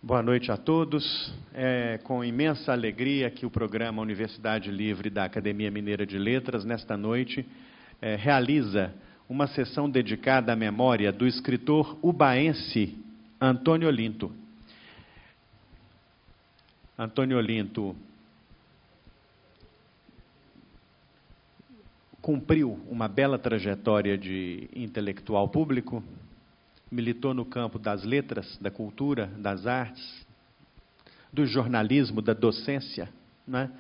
Boa noite a todos. É com imensa alegria que o programa Universidade Livre da Academia Mineira de Letras, nesta noite, realiza uma sessão dedicada à memória do escritor ubaense Antônio Olinto. Antônio Olinto cumpriu uma bela trajetória de intelectual público, militou no campo das letras, da cultura, das artes, do jornalismo, da docência, né?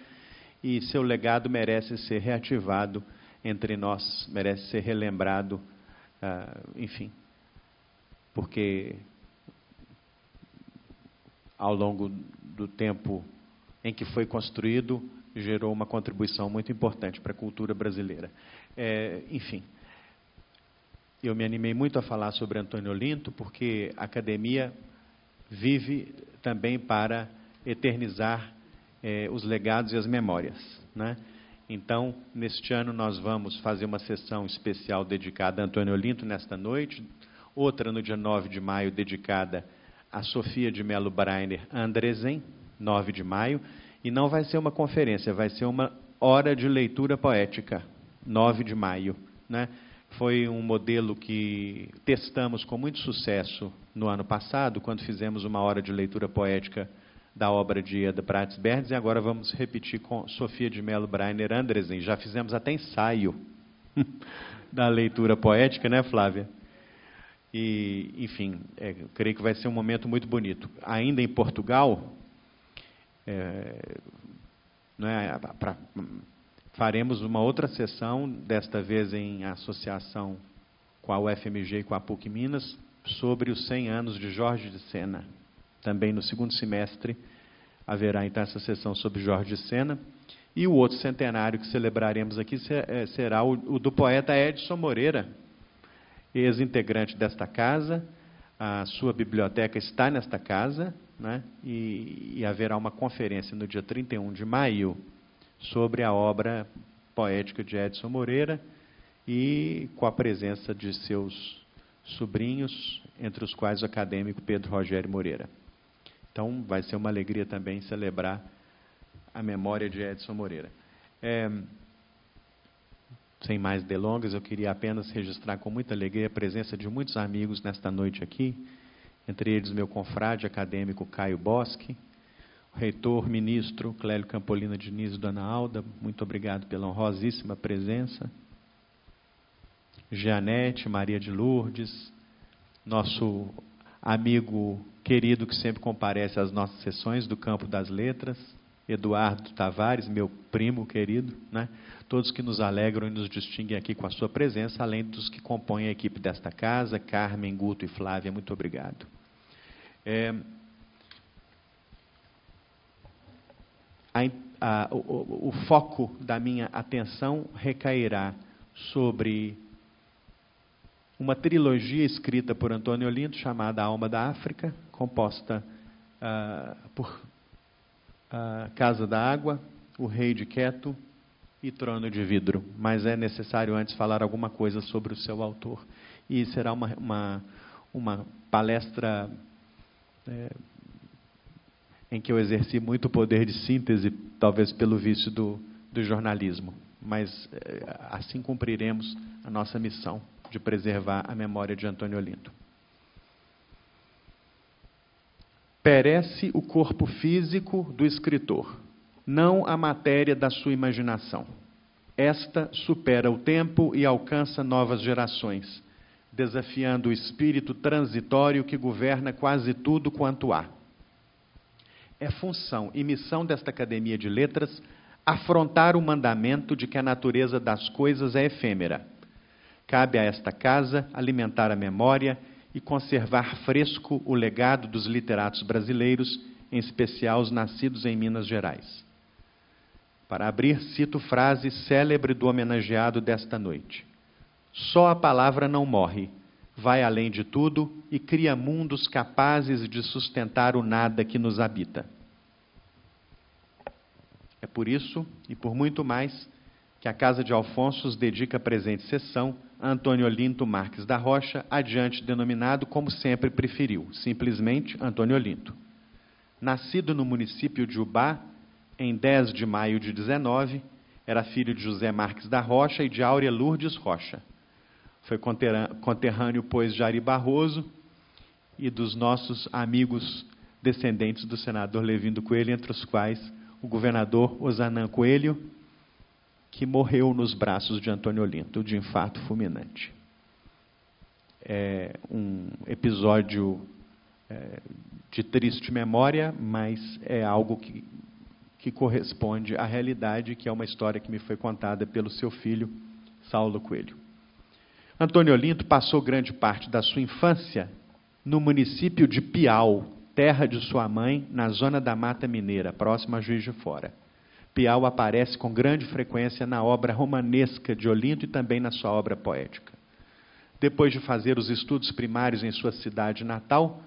E seu legado merece ser reativado entre nós, merece ser relembrado, enfim, porque ao longo do tempo em que foi construído, gerou uma contribuição muito importante para a cultura brasileira. Enfim, eu me animei muito a falar sobre Antônio Olinto, porque a academia vive também para eternizar os legados e as memórias, né? Então, neste ano, nós vamos fazer uma sessão especial dedicada a Antônio Olinto nesta noite, outra no dia 9 de maio, dedicada a Sofia de Mello Breiner Andresen, 9 de maio, e não vai ser uma conferência, vai ser uma hora de leitura poética, 9 de maio, né? Foi um modelo que testamos com muito sucesso no ano passado, quando fizemos uma hora de leitura poética da obra de Eda Prats Bernes, e agora vamos repetir com Sofia de Mello Breiner Andresen. Já fizemos até ensaio da leitura poética, né, Flávia? E, enfim, creio que vai ser um momento muito bonito. Ainda em Portugal, faremos uma outra sessão, desta vez em associação com a UFMG e com a PUC Minas, sobre os 100 anos de Jorge de Sena. Também no segundo semestre haverá então essa sessão sobre Jorge de Sena. E o outro centenário que celebraremos aqui será o do poeta Edson Moreira, ex-integrante desta casa. A sua biblioteca está nesta casa, né? E haverá uma conferência no dia 31 de maio sobre a obra poética de Edson Moreira e com a presença de seus sobrinhos, entre os quais o acadêmico Pedro Rogério Moreira. Então, vai ser uma alegria também celebrar a memória de Edson Moreira. Sem mais delongas, eu queria apenas registrar com muita alegria a presença de muitos amigos nesta noite aqui, entre eles meu confrade acadêmico Caio Boschi, o reitor, ministro Clélio Campolina Diniz e Dona Alda, muito obrigado pela honrosíssima presença. Jeanette, Maria de Lourdes, nosso amigo querido que sempre comparece às nossas sessões do campo das letras, Eduardo Tavares, meu primo querido, né? Todos que nos alegram e nos distinguem aqui com a sua presença, além dos que compõem a equipe desta casa, Carmen, Guto e Flávia, muito obrigado. O foco da minha atenção recairá sobre uma trilogia escrita por Antônio Olinto, chamada Alma da África, composta por Casa da Água, O Rei de Queto e Trono de Vidro. Mas é necessário antes falar alguma coisa sobre o seu autor. E será uma palestra em que eu exerci muito o poder de síntese, talvez pelo vício do jornalismo. Mas assim cumpriremos a nossa missão de preservar a memória de Antônio Olinto. Perece o corpo físico do escritor, não a matéria da sua imaginação. Esta supera o tempo e alcança novas gerações, desafiando o espírito transitório que governa quase tudo quanto há. É função e missão desta Academia de Letras afrontar o mandamento de que a natureza das coisas é efêmera. Cabe a esta casa alimentar a memória e conservar fresco o legado dos literatos brasileiros, em especial os nascidos em Minas Gerais. Para abrir, cito frase célebre do homenageado desta noite. Só a palavra não morre, vai além de tudo e cria mundos capazes de sustentar o nada que nos habita. É por isso, e por muito mais, que a Casa de Alfonsos dedica a presente sessão a Antônio Olinto Marques da Rocha, adiante denominado como sempre preferiu, simplesmente Antônio Olinto. Nascido no município de Ubá, em 10 de maio de 19, era filho de José Marques da Rocha e de Áurea Lourdes Rocha. Foi conterrâneo, pois, de Ari Barroso e dos nossos amigos descendentes do senador Levindo Coelho, entre os quais o governador Ozanam Coelho, que morreu nos braços de Antônio Olinto, de infarto fulminante. É um episódio de triste memória, mas é algo que corresponde à realidade, que é uma história que me foi contada pelo seu filho, Saulo Coelho. Antônio Olinto passou grande parte da sua infância no município de Piau, terra de sua mãe, na zona da Mata Mineira, próxima a Juiz de Fora. Piau aparece com grande frequência na obra romanesca de Olinto e também na sua obra poética. Depois de fazer os estudos primários em sua cidade natal,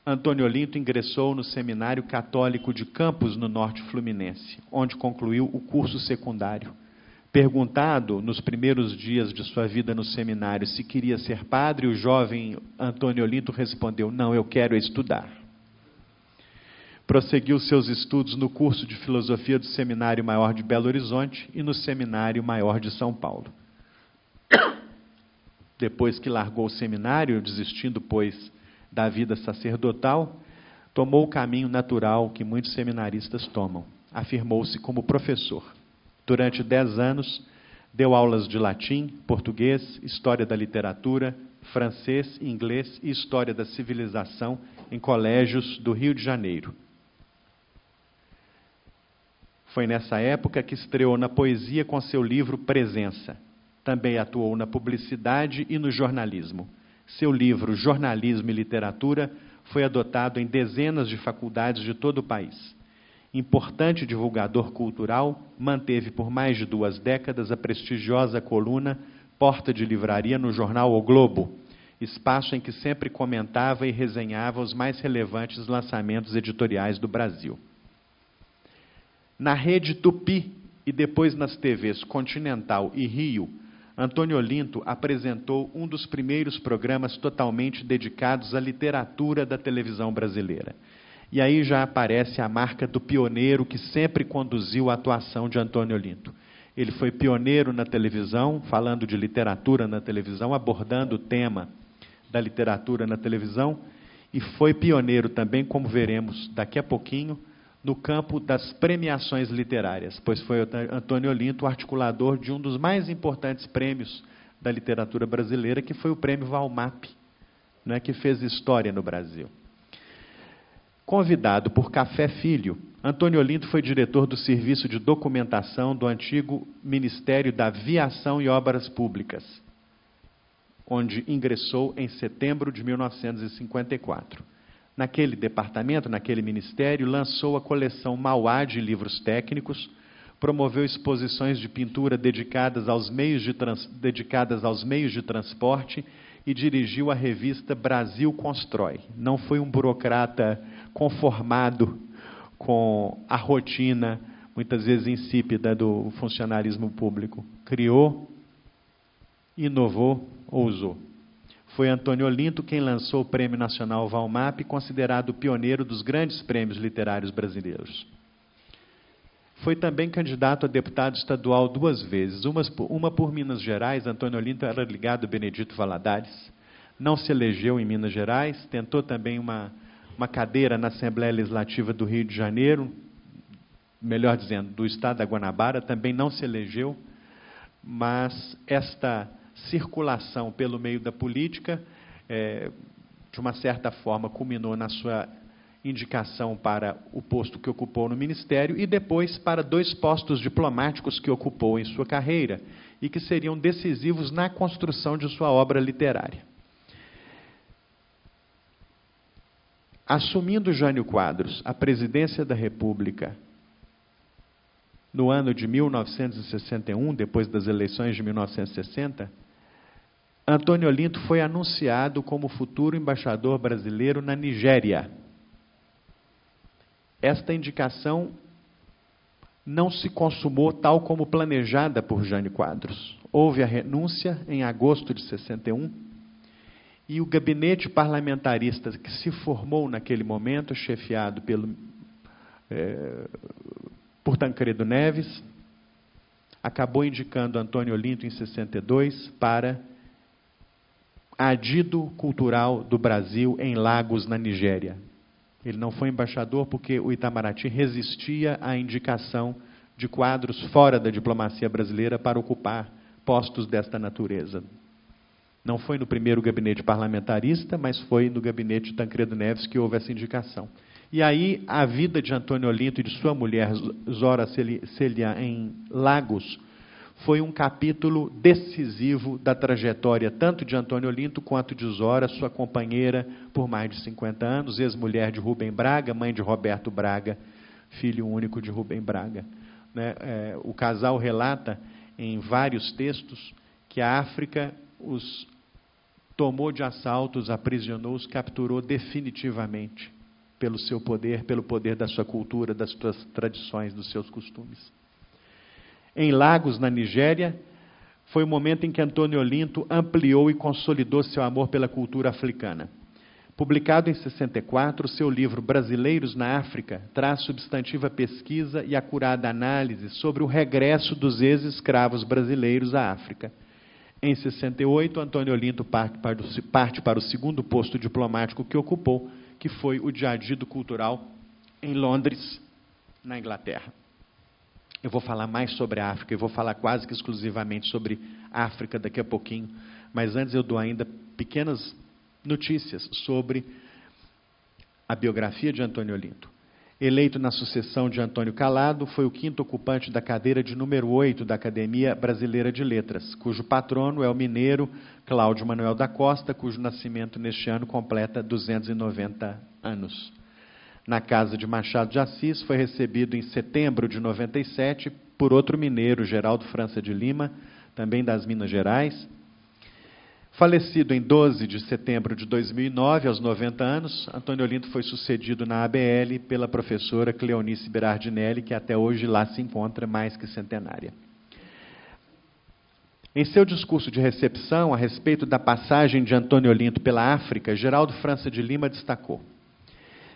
Antônio Olinto ingressou no Seminário Católico de Campos, no Norte Fluminense, onde concluiu o curso secundário. Perguntado, nos primeiros dias de sua vida no seminário, se queria ser padre, o jovem Antônio Olinto respondeu: não, eu quero estudar. Prosseguiu seus estudos no curso de Filosofia do Seminário Maior de Belo Horizonte e no Seminário Maior de São Paulo. Depois que largou o seminário, desistindo, pois, da vida sacerdotal, tomou o caminho natural que muitos seminaristas tomam. Afirmou-se como professor. Durante 10 anos, deu aulas de latim, português, história da literatura, francês, inglês e história da civilização em colégios do Rio de Janeiro. Foi nessa época que estreou na poesia com seu livro Presença. Também atuou na publicidade e no jornalismo. Seu livro Jornalismo e Literatura foi adotado em dezenas de faculdades de todo o país. Importante divulgador cultural, manteve por mais de 2 décadas a prestigiosa coluna Porta de Livraria no jornal O Globo, espaço em que sempre comentava e resenhava os mais relevantes lançamentos editoriais do Brasil. Na Rede Tupi e depois nas TVs Continental e Rio, Antônio Olinto apresentou um dos primeiros programas totalmente dedicados à literatura da televisão brasileira. E aí já aparece a marca do pioneiro que sempre conduziu a atuação de Antônio Olinto. Ele foi pioneiro na televisão, falando de literatura na televisão, abordando o tema da literatura na televisão, e foi pioneiro também, como veremos daqui a pouquinho, no campo das premiações literárias, pois foi Antônio Olinto o articulador de um dos mais importantes prêmios da literatura brasileira, que foi o Prêmio Valmap, né, que fez história no Brasil. Convidado por Café Filho, Antônio Olinto foi diretor do Serviço de Documentação do antigo Ministério da Aviação e Obras Públicas, onde ingressou em setembro de 1954. Naquele departamento, naquele ministério, lançou a coleção Mauá de livros técnicos, promoveu exposições de pintura dedicadas aos meios de transporte e dirigiu a revista Brasil Constrói. Não foi um burocrata conformado com a rotina, muitas vezes insípida, do funcionalismo público. Criou, inovou, ousou. Foi Antônio Olinto quem lançou o Prêmio Nacional Valmap, considerado o pioneiro dos grandes prêmios literários brasileiros. Foi também candidato a deputado estadual 2 vezes, uma por Minas Gerais. Antônio Olinto era ligado a Benedito Valadares, não se elegeu em Minas Gerais, tentou também uma cadeira na Assembleia Legislativa do Rio de Janeiro, melhor dizendo, do estado da Guanabara, também não se elegeu, mas esta circulação pelo meio da política, de uma certa forma, culminou na sua indicação para o posto que ocupou no Ministério e depois para 2 postos diplomáticos que ocupou em sua carreira e que seriam decisivos na construção de sua obra literária. Assumindo Jânio Quadros a presidência da República no ano de 1961, depois das eleições de 1960, Antônio Olinto foi anunciado como futuro embaixador brasileiro na Nigéria. Esta indicação não se consumou tal como planejada por Jânio Quadros. Houve a renúncia em agosto de 61 E o gabinete parlamentarista que se formou naquele momento, chefiado por Tancredo Neves, acabou indicando Antônio Olinto, em 62, para adido cultural do Brasil em Lagos, na Nigéria. Ele não foi embaixador porque o Itamaraty resistia à indicação de quadros fora da diplomacia brasileira para ocupar postos desta natureza. Não foi no primeiro gabinete parlamentarista, mas foi no gabinete de Tancredo Neves que houve essa indicação. E aí a vida de Antônio Olinto e de sua mulher Zora Celia em Lagos foi um capítulo decisivo da trajetória tanto de Antônio Olinto quanto de Zora, sua companheira por mais de 50 anos, ex-mulher de Rubem Braga, mãe de Roberto Braga, filho único de Rubem Braga. O casal relata em vários textos que a África os tomou de assalto, os aprisionou, os capturou definitivamente pelo seu poder, pelo poder da sua cultura, das suas tradições, dos seus costumes. Em Lagos, na Nigéria, foi o momento em que Antônio Olinto ampliou e consolidou seu amor pela cultura africana. Publicado em 64, seu livro Brasileiros na África traz substantiva pesquisa e acurada análise sobre o regresso dos ex-escravos brasileiros à África. Em 68, Antônio Olinto parte para o segundo posto diplomático que ocupou, que foi o de adido cultural em Londres, na Inglaterra. Eu vou falar mais sobre a África, eu vou falar quase que exclusivamente sobre a África daqui a pouquinho, mas antes eu dou ainda pequenas notícias sobre a biografia de Antônio Olinto. Eleito na sucessão de Antônio Calado, foi o quinto ocupante da cadeira de número 8 da Academia Brasileira de Letras, cujo patrono é o mineiro Cláudio Manuel da Costa, cujo nascimento neste ano completa 290 anos. Na casa de Machado de Assis, foi recebido em setembro de 97 por outro mineiro, Geraldo França de Lima, também das Minas Gerais. Falecido em 12 de setembro de 2009, aos 90 anos, Antônio Olinto foi sucedido na ABL pela professora Cleonice Berardinelli, que até hoje lá se encontra, mais que centenária. Em seu discurso de recepção a respeito da passagem de Antônio Olinto pela África, Geraldo França de Lima destacou: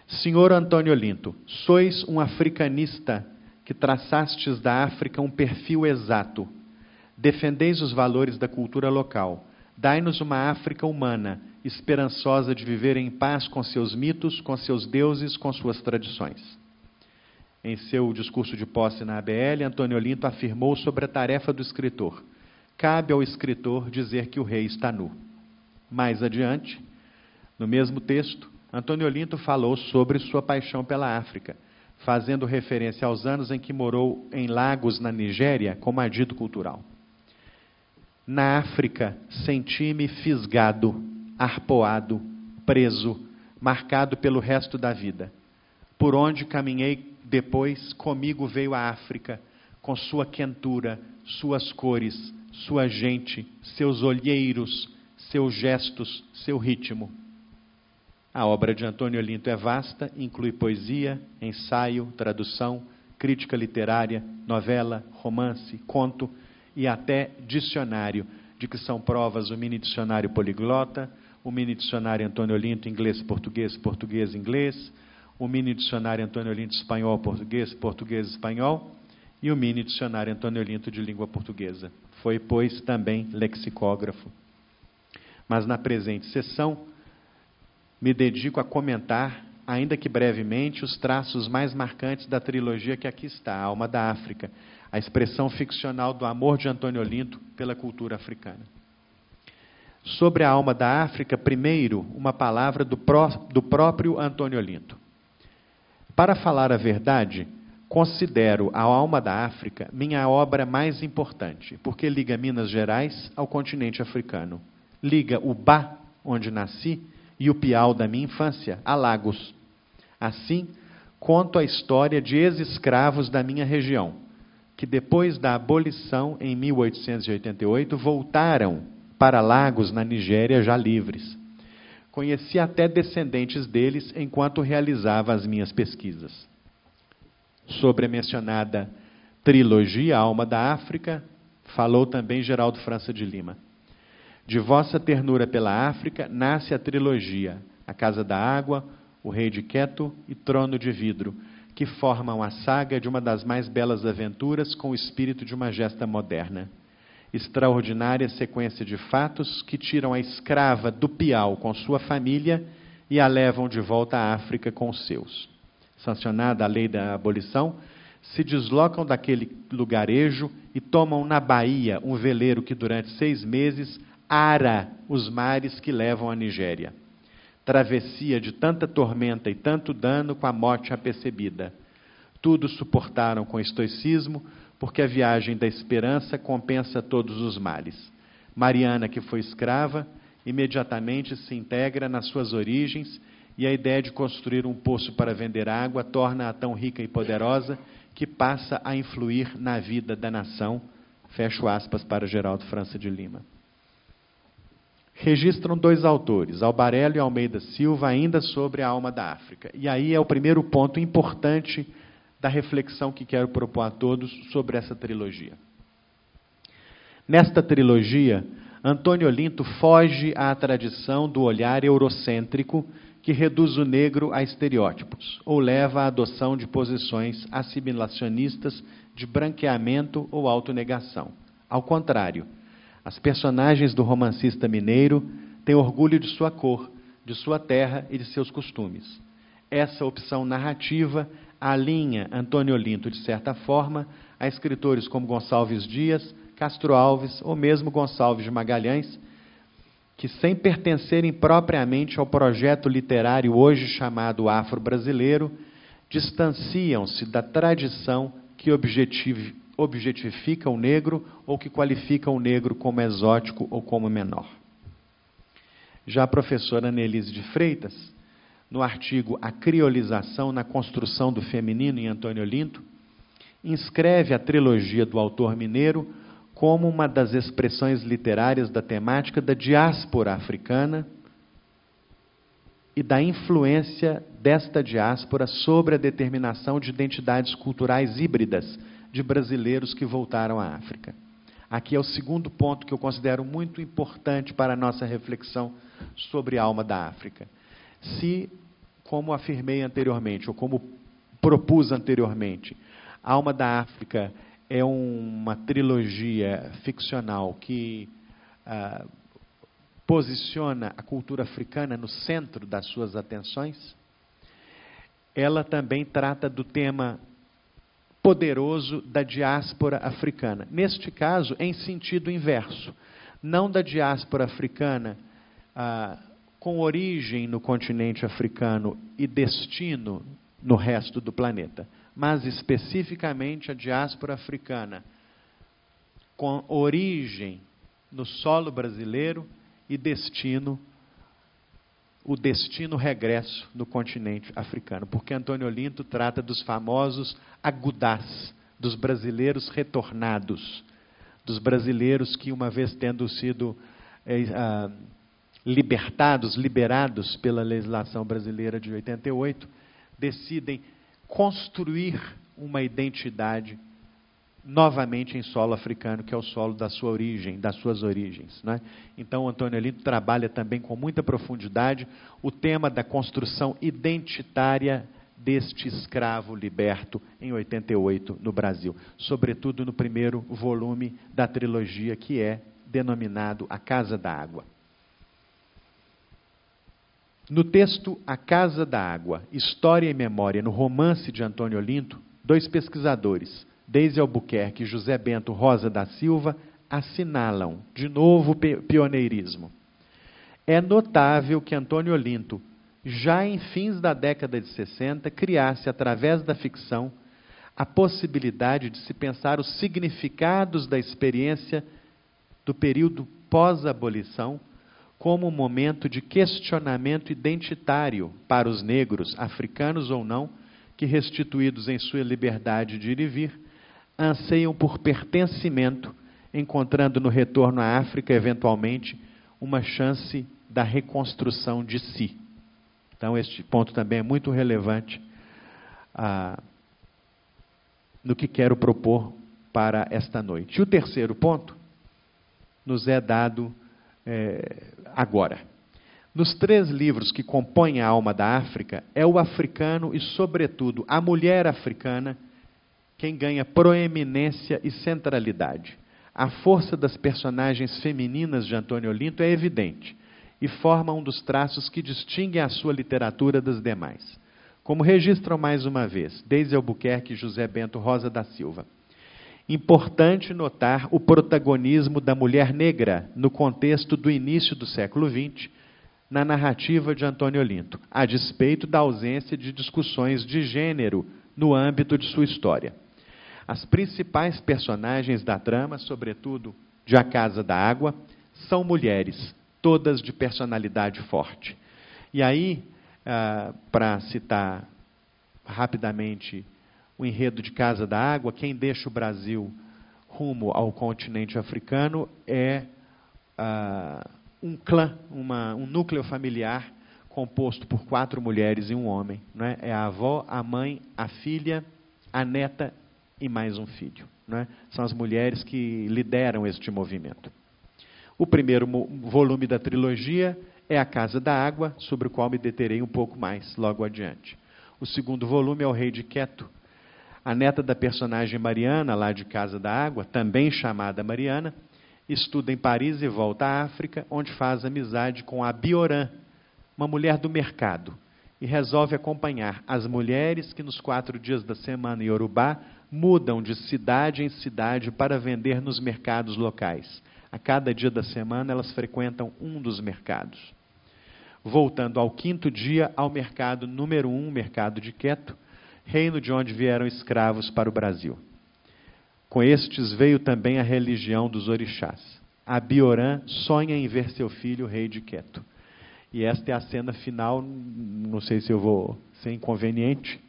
Senhor Antônio Olinto, sois um africanista que traçastes da África um perfil exato. Defendeis os valores da cultura local. Dai-nos uma África humana, esperançosa de viver em paz com seus mitos, com seus deuses, com suas tradições. Em seu discurso de posse na ABL, Antônio Olinto afirmou sobre a tarefa do escritor: cabe ao escritor dizer que o rei está nu. Mais adiante, no mesmo texto, Antônio Olinto falou sobre sua paixão pela África, fazendo referência aos anos em que morou em Lagos, na Nigéria, como adido cultural. Na África, senti-me fisgado, arpoado, preso, marcado pelo resto da vida. Por onde caminhei depois, comigo veio a África, com sua quentura, suas cores, sua gente, seus olheiros, seus gestos, seu ritmo. A obra de Antônio Olinto é vasta, inclui poesia, ensaio, tradução, crítica literária, novela, romance, conto, e até dicionário, de que são provas o mini dicionário poliglota, o mini dicionário Antônio Olinto inglês-português, português-inglês, o mini dicionário Antônio Olinto espanhol-português, português-espanhol, e o mini dicionário Antônio Olinto de língua portuguesa. Foi, pois, também lexicógrafo. Mas na presente sessão, me dedico a comentar, ainda que brevemente, os traços mais marcantes da trilogia que aqui está, A Alma da África, a expressão ficcional do amor de Antônio Olinto pela cultura africana. Sobre a Alma da África, primeiro, uma palavra do próprio Antônio Olinto. Para falar a verdade, considero A Alma da África minha obra mais importante, porque liga Minas Gerais ao continente africano. Liga o Ba, onde nasci, e o Piau da minha infância, a Lagos. Assim, conto a história de ex-escravos da minha região, que depois da abolição, em 1888, voltaram para Lagos, na Nigéria, já livres. Conheci até descendentes deles enquanto realizava as minhas pesquisas. Sobre a mencionada trilogia, A Alma da África, falou também Geraldo França de Lima. De vossa ternura pela África nasce a trilogia A Casa da Água, O Rei de Queto e Trono de Vidro, que formam a saga de uma das mais belas aventuras com o espírito de uma gesta moderna. Extraordinária sequência de fatos que tiram a escrava do Piau com sua família e a levam de volta à África com os seus. Sancionada a lei da abolição, se deslocam daquele lugarejo e tomam na Bahia um veleiro que durante 6 meses ara os mares que levam à Nigéria. Travessia de tanta tormenta e tanto dano com a morte apercebida. Tudo suportaram com estoicismo, porque a viagem da esperança compensa todos os males. Mariana, que foi escrava, imediatamente se integra nas suas origens e a ideia de construir um poço para vender água torna-a tão rica e poderosa que passa a influir na vida da nação. Fecho aspas para Geraldo França de Lima. Registram 2 autores, Albarello e Almeida Silva, ainda sobre a alma da África. E aí é o primeiro ponto importante da reflexão que quero propor a todos sobre essa trilogia. Nesta trilogia, Antônio Olinto foge à tradição do olhar eurocêntrico que reduz o negro a estereótipos, ou leva à adoção de posições assimilacionistas de branqueamento ou autonegação. Ao contrário, as personagens do romancista mineiro têm orgulho de sua cor, de sua terra e de seus costumes. Essa opção narrativa alinha Antônio Olinto, de certa forma, a escritores como Gonçalves Dias, Castro Alves ou mesmo Gonçalves de Magalhães, que, sem pertencerem propriamente ao projeto literário hoje chamado afro-brasileiro, distanciam-se da tradição que objetifica o negro ou que qualifica o negro como exótico ou como menor. Já a professora Annelise de Freitas, no artigo A Criolização na Construção do Feminino em Antônio Olinto, inscreve a trilogia do autor mineiro como uma das expressões literárias da temática da diáspora africana e da influência desta diáspora sobre a determinação de identidades culturais híbridas de brasileiros que voltaram à África. Aqui é o segundo ponto que eu considero muito importante para a nossa reflexão sobre a alma da África. Se, como afirmei anteriormente, ou como propus anteriormente, a alma da África é uma trilogia ficcional que posiciona a cultura africana no centro das suas atenções, ela também trata do tema poderoso da diáspora africana. Neste caso, em sentido inverso. Não da diáspora africana com origem no continente africano e destino no resto do planeta, mas especificamente a diáspora africana com origem no solo brasileiro e o destino regresso no continente africano, porque Antônio Olinto trata dos famosos agudás, dos brasileiros retornados, dos brasileiros que, uma vez tendo sido liberados pela legislação brasileira de 88, decidem construir uma identidade novamente em solo africano, que é o solo da sua origem, das suas origens, né? Então, Antônio Olinto trabalha também com muita profundidade o tema da construção identitária deste escravo liberto em 88 no Brasil, sobretudo no primeiro volume da trilogia, que é denominado A Casa da Água. No texto A Casa da Água, História e Memória no romance de Antônio Olinto, 2 pesquisadores, Deise Albuquerque e José Bento Rosa da Silva, assinalam, de novo, pioneirismo. É notável que Antônio Olinto, já em fins da década de 60, criasse, através da ficção, a possibilidade de se pensar os significados da experiência do período pós-abolição como um momento de questionamento identitário para os negros, africanos ou não, que, restituídos em sua liberdade de ir e vir, anseiam por pertencimento, encontrando no retorno à África, eventualmente, uma chance da reconstrução de si. Então, este ponto também é muito relevante no que quero propor para esta noite. E o terceiro ponto nos é dado agora. Nos 3 livros que compõem a alma da África, é o africano e, sobretudo, a mulher africana quem ganha proeminência e centralidade. A força das personagens femininas de Antônio Olinto é evidente e forma um dos traços que distinguem a sua literatura das demais, como registram mais uma vez Deise Albuquerque e José Bento Rosa da Silva. Importante notar o protagonismo da mulher negra no contexto do início do século XX, na narrativa de Antônio Olinto, a despeito da ausência de discussões de gênero no âmbito de sua história. As principais personagens da trama, sobretudo de A Casa da Água, são mulheres, todas de personalidade forte. E aí, para citar rapidamente o enredo de Casa da Água, quem deixa o Brasil rumo ao continente africano é um clã, um núcleo familiar composto por 4 mulheres e um homem. Não é? É a avó, a mãe, a filha, a neta e mais um filho. Não é? São as mulheres que lideram este movimento. O primeiro volume da trilogia é A Casa da Água, sobre o qual me deterei um pouco mais logo adiante. O segundo volume é O Rei de Queto. A neta da personagem Mariana, lá de Casa da Água, também chamada Mariana, estuda em Paris e volta à África, onde faz amizade com a Biorã, uma mulher do mercado, e resolve acompanhar as mulheres que nos 4 dias da semana em Yorubá mudam de cidade em cidade para vender nos mercados locais. A cada dia da semana elas frequentam um dos mercados. Voltando ao 5º dia, ao mercado número 1, mercado de Queto, reino de onde vieram escravos para o Brasil. Com estes veio também a religião dos orixás. A Biorã sonha em ver seu filho, rei de Queto. E esta é a cena final, não sei se eu vou ser inconveniente,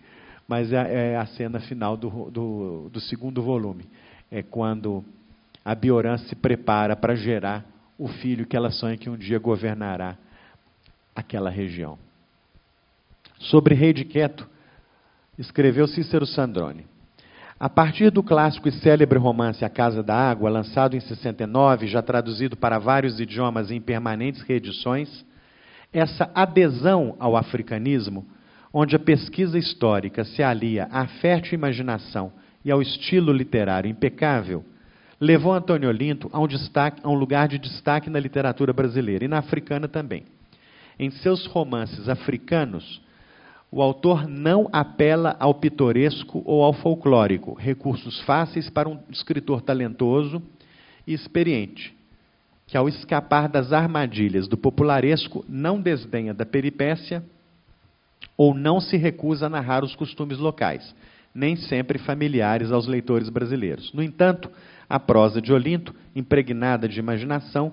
mas é a cena final do segundo volume. É quando a Biorã se prepara para gerar o filho que ela sonha que um dia governará aquela região. Sobre Rei de Queto, escreveu Cícero Sandrone. A partir do clássico e célebre romance A Casa da Água, lançado em 69, já traduzido para vários idiomas em permanentes reedições, essa adesão ao africanismo, onde a pesquisa histórica se alia à fértil imaginação e ao estilo literário impecável, levou Antônio Olinto a um lugar de destaque na literatura brasileira e na africana também. Em seus romances africanos, o autor não apela ao pitoresco ou ao folclórico, recursos fáceis para um escritor talentoso e experiente, que ao escapar das armadilhas do popularesco não desdenha da peripécia ou não se recusa a narrar os costumes locais, nem sempre familiares aos leitores brasileiros. No entanto, a prosa de Olinto, impregnada de imaginação,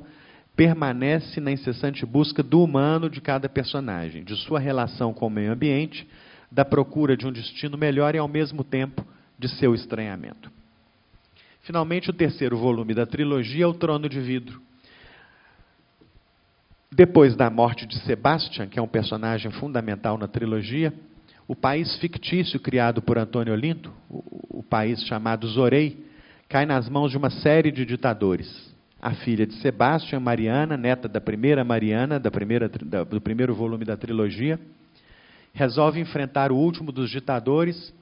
permanece na incessante busca do humano de cada personagem, de sua relação com o meio ambiente, da procura de um destino melhor e, ao mesmo tempo, de seu estranhamento. Finalmente, o 3º volume da trilogia é O Trono de Vidro. Depois da morte de Sebastian, que é um personagem fundamental na trilogia, o país fictício criado por Antônio Olinto, o país chamado Zorei, cai nas mãos de uma série de ditadores. A filha de Sebastian, Mariana, neta da primeira Mariana, do primeiro volume da trilogia, resolve enfrentar o último dos ditadores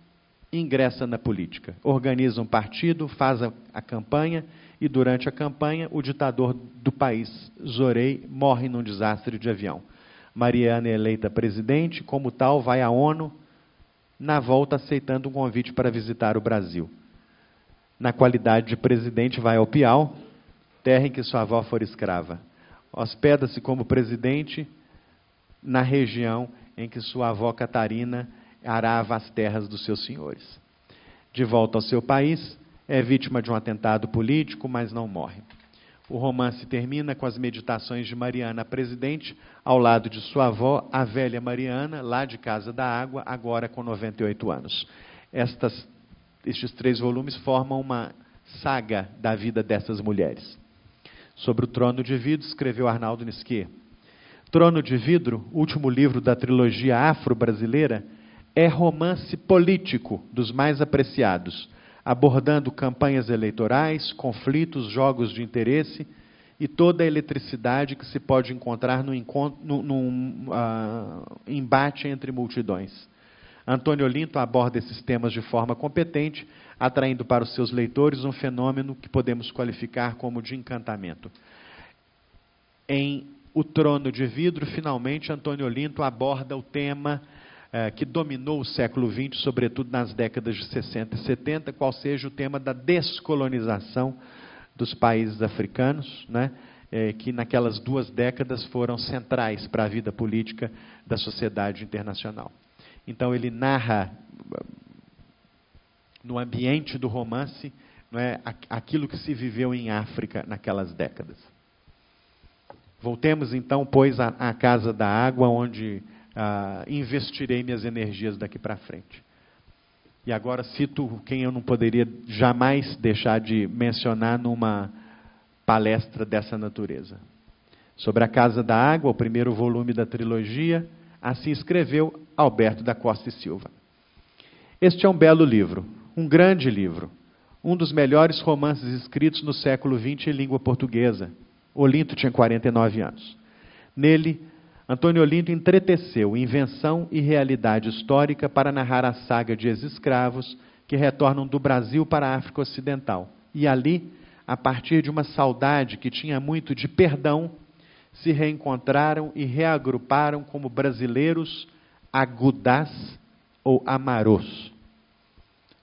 e ingressa na política. Organiza um partido, faz a campanha e, durante a campanha, o ditador do país, Zorei, morre num desastre de avião. Mariana é eleita presidente, como tal, vai à ONU, na volta aceitando um convite para visitar o Brasil. Na qualidade de presidente, vai ao Piau, terra em que sua avó fora escrava. Hospeda-se como presidente na região em que sua avó Catarina arava as terras dos seus senhores. De volta ao seu país, é vítima de um atentado político, mas não morre. O romance termina com as meditações de Mariana, a presidente, ao lado de sua avó, a velha Mariana, lá de Casa da Água, agora com 98 anos. Estes 3 volumes formam uma saga da vida dessas mulheres. Sobre o Trono de Vidro, escreveu Arnaldo Nisquet. Trono de Vidro, último livro da trilogia afro-brasileira, é romance político dos mais apreciados, abordando campanhas eleitorais, conflitos, jogos de interesse e toda a eletricidade que se pode encontrar no embate entre multidões. Antônio Olinto aborda esses temas de forma competente, atraindo para os seus leitores um fenômeno que podemos qualificar como de encantamento. Em O Trono de Vidro, finalmente, Antônio Olinto aborda o tema que dominou o século XX, sobretudo nas décadas de 60 e 70, qual seja o tema da descolonização dos países africanos, né, que naquelas 2 décadas foram centrais para a vida política da sociedade internacional. Então ele narra, no ambiente do romance, não é, aquilo que se viveu em África naquelas décadas. Voltemos então, pois, à Casa da Água, onde investirei minhas energias daqui para frente. E agora cito quem eu não poderia jamais deixar de mencionar numa palestra dessa natureza. Sobre a Casa da Água, o primeiro volume da trilogia, assim escreveu Alberto da Costa e Silva. Este é um belo livro, um grande livro, um dos melhores romances escritos no século XX em língua portuguesa. Olinto tinha 49 anos. Nele, Antônio Olinto entreteceu invenção e realidade histórica para narrar a saga de ex-escravos que retornam do Brasil para a África Ocidental. E ali, a partir de uma saudade que tinha muito de perdão, se reencontraram e reagruparam como brasileiros agudás ou amarôs.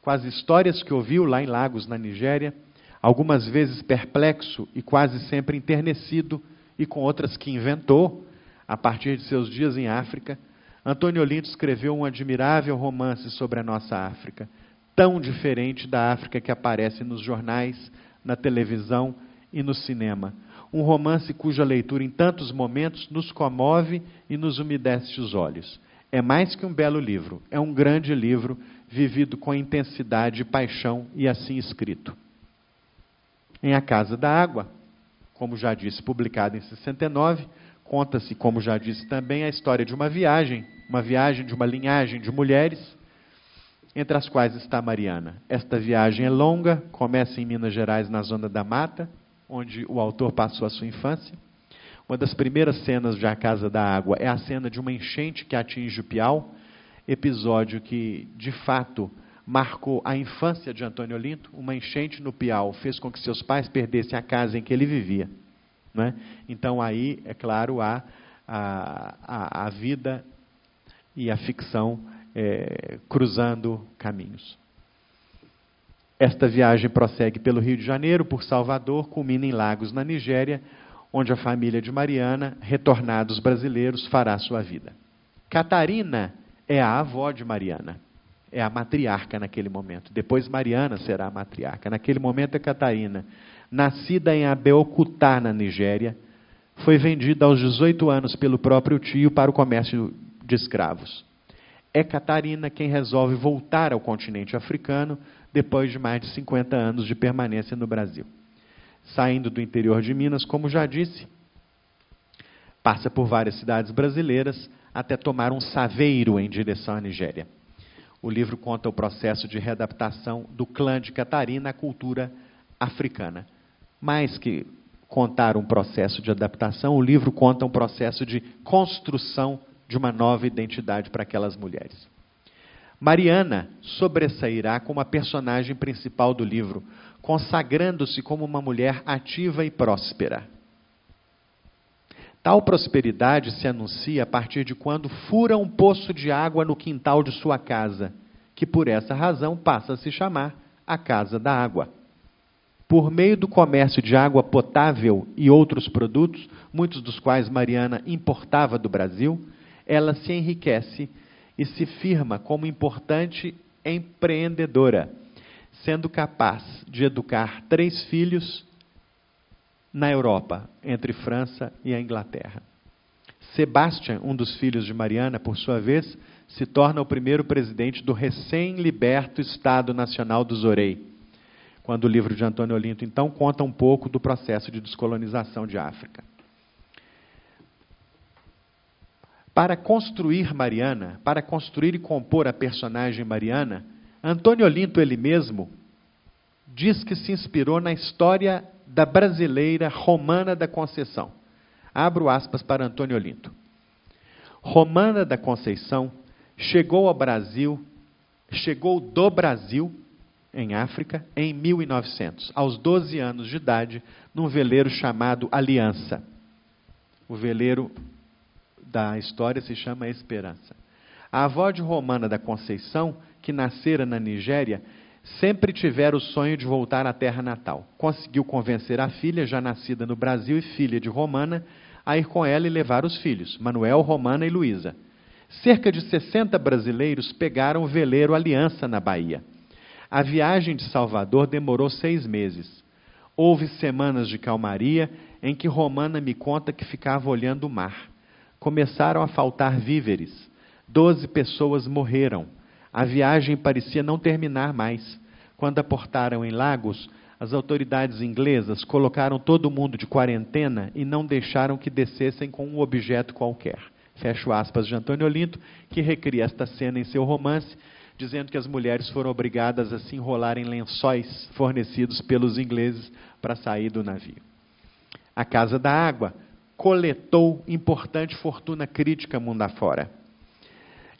Com as histórias que ouviu lá em Lagos, na Nigéria, algumas vezes perplexo e quase sempre enternecido, e com outras que inventou, a partir de seus dias em África, Antônio Olinto escreveu um admirável romance sobre a nossa África, tão diferente da África que aparece nos jornais, na televisão e no cinema. Um romance cuja leitura em tantos momentos nos comove e nos umedece os olhos. É mais que um belo livro, é um grande livro, vivido com intensidade e paixão e assim escrito. Em A Casa da Água, como já disse, publicado em 69, conta-se, como já disse também, a história de uma viagem de uma linhagem de mulheres, entre as quais está Mariana. Esta viagem é longa, começa em Minas Gerais, na Zona da Mata, onde o autor passou a sua infância. Uma das primeiras cenas de A Casa da Água é a cena de uma enchente que atinge o Piau, episódio que, de fato, marcou a infância de Antônio Olinto. Uma enchente no Piau fez com que seus pais perdessem a casa em que ele vivia. Não é? Então, aí, é claro, há a vida e a ficção cruzando caminhos. Esta viagem prossegue pelo Rio de Janeiro, por Salvador, culmina em Lagos, na Nigéria, onde a família de Mariana, retornados brasileiros, fará sua vida. Catarina é a avó de Mariana, é a matriarca naquele momento. Depois Mariana será a matriarca. Naquele momento é Catarina. Nascida em Abeokuta, na Nigéria, foi vendida aos 18 anos pelo próprio tio para o comércio de escravos. É Catarina quem resolve voltar ao continente africano depois de mais de 50 anos de permanência no Brasil. Saindo do interior de Minas, como já disse, passa por várias cidades brasileiras até tomar um saveiro em direção à Nigéria. O livro conta o processo de readaptação do clã de Catarina à cultura africana. Mais que contar um processo de adaptação, o livro conta um processo de construção de uma nova identidade para aquelas mulheres. Mariana sobressairá como a personagem principal do livro, consagrando-se como uma mulher ativa e próspera. Tal prosperidade se anuncia a partir de quando fura um poço de água no quintal de sua casa, que por essa razão passa a se chamar a Casa da Água. Por meio do comércio de água potável e outros produtos, muitos dos quais Mariana importava do Brasil, ela se enriquece e se firma como importante empreendedora, sendo capaz de educar 3 filhos na Europa, entre França e a Inglaterra. Sebastian, um dos filhos de Mariana, por sua vez, se torna o primeiro presidente do recém-liberto Estado Nacional do Zorei, quando o livro de Antônio Olinto, então, conta um pouco do processo de descolonização de África. Para construir Mariana, para construir e compor a personagem Mariana, Antônio Olinto, ele mesmo, diz que se inspirou na história da brasileira Romana da Conceição. Abro aspas para Antônio Olinto. Romana da Conceição chegou do Brasil, em África, em 1900, aos 12 anos de idade, num veleiro chamado Aliança. O veleiro da história se chama Esperança. A avó de Romana da Conceição, que nascera na Nigéria, sempre tivera o sonho de voltar à terra natal. Conseguiu convencer a filha, já nascida no Brasil e filha de Romana, a ir com ela e levar os filhos, Manuel, Romana e Luísa. Cerca de 60 brasileiros pegaram o veleiro Aliança na Bahia. A viagem de Salvador demorou 6 meses. Houve semanas de calmaria em que Romana me conta que ficava olhando o mar. Começaram a faltar víveres. 12 pessoas morreram. A viagem parecia não terminar mais. Quando aportaram em Lagos, as autoridades inglesas colocaram todo mundo de quarentena e não deixaram que descessem com um objeto qualquer. Fecho aspas de Antônio Olinto, que recria esta cena em seu romance, dizendo que as mulheres foram obrigadas a se enrolar em lençóis fornecidos pelos ingleses para sair do navio. A Casa da Água coletou importante fortuna crítica mundo afora,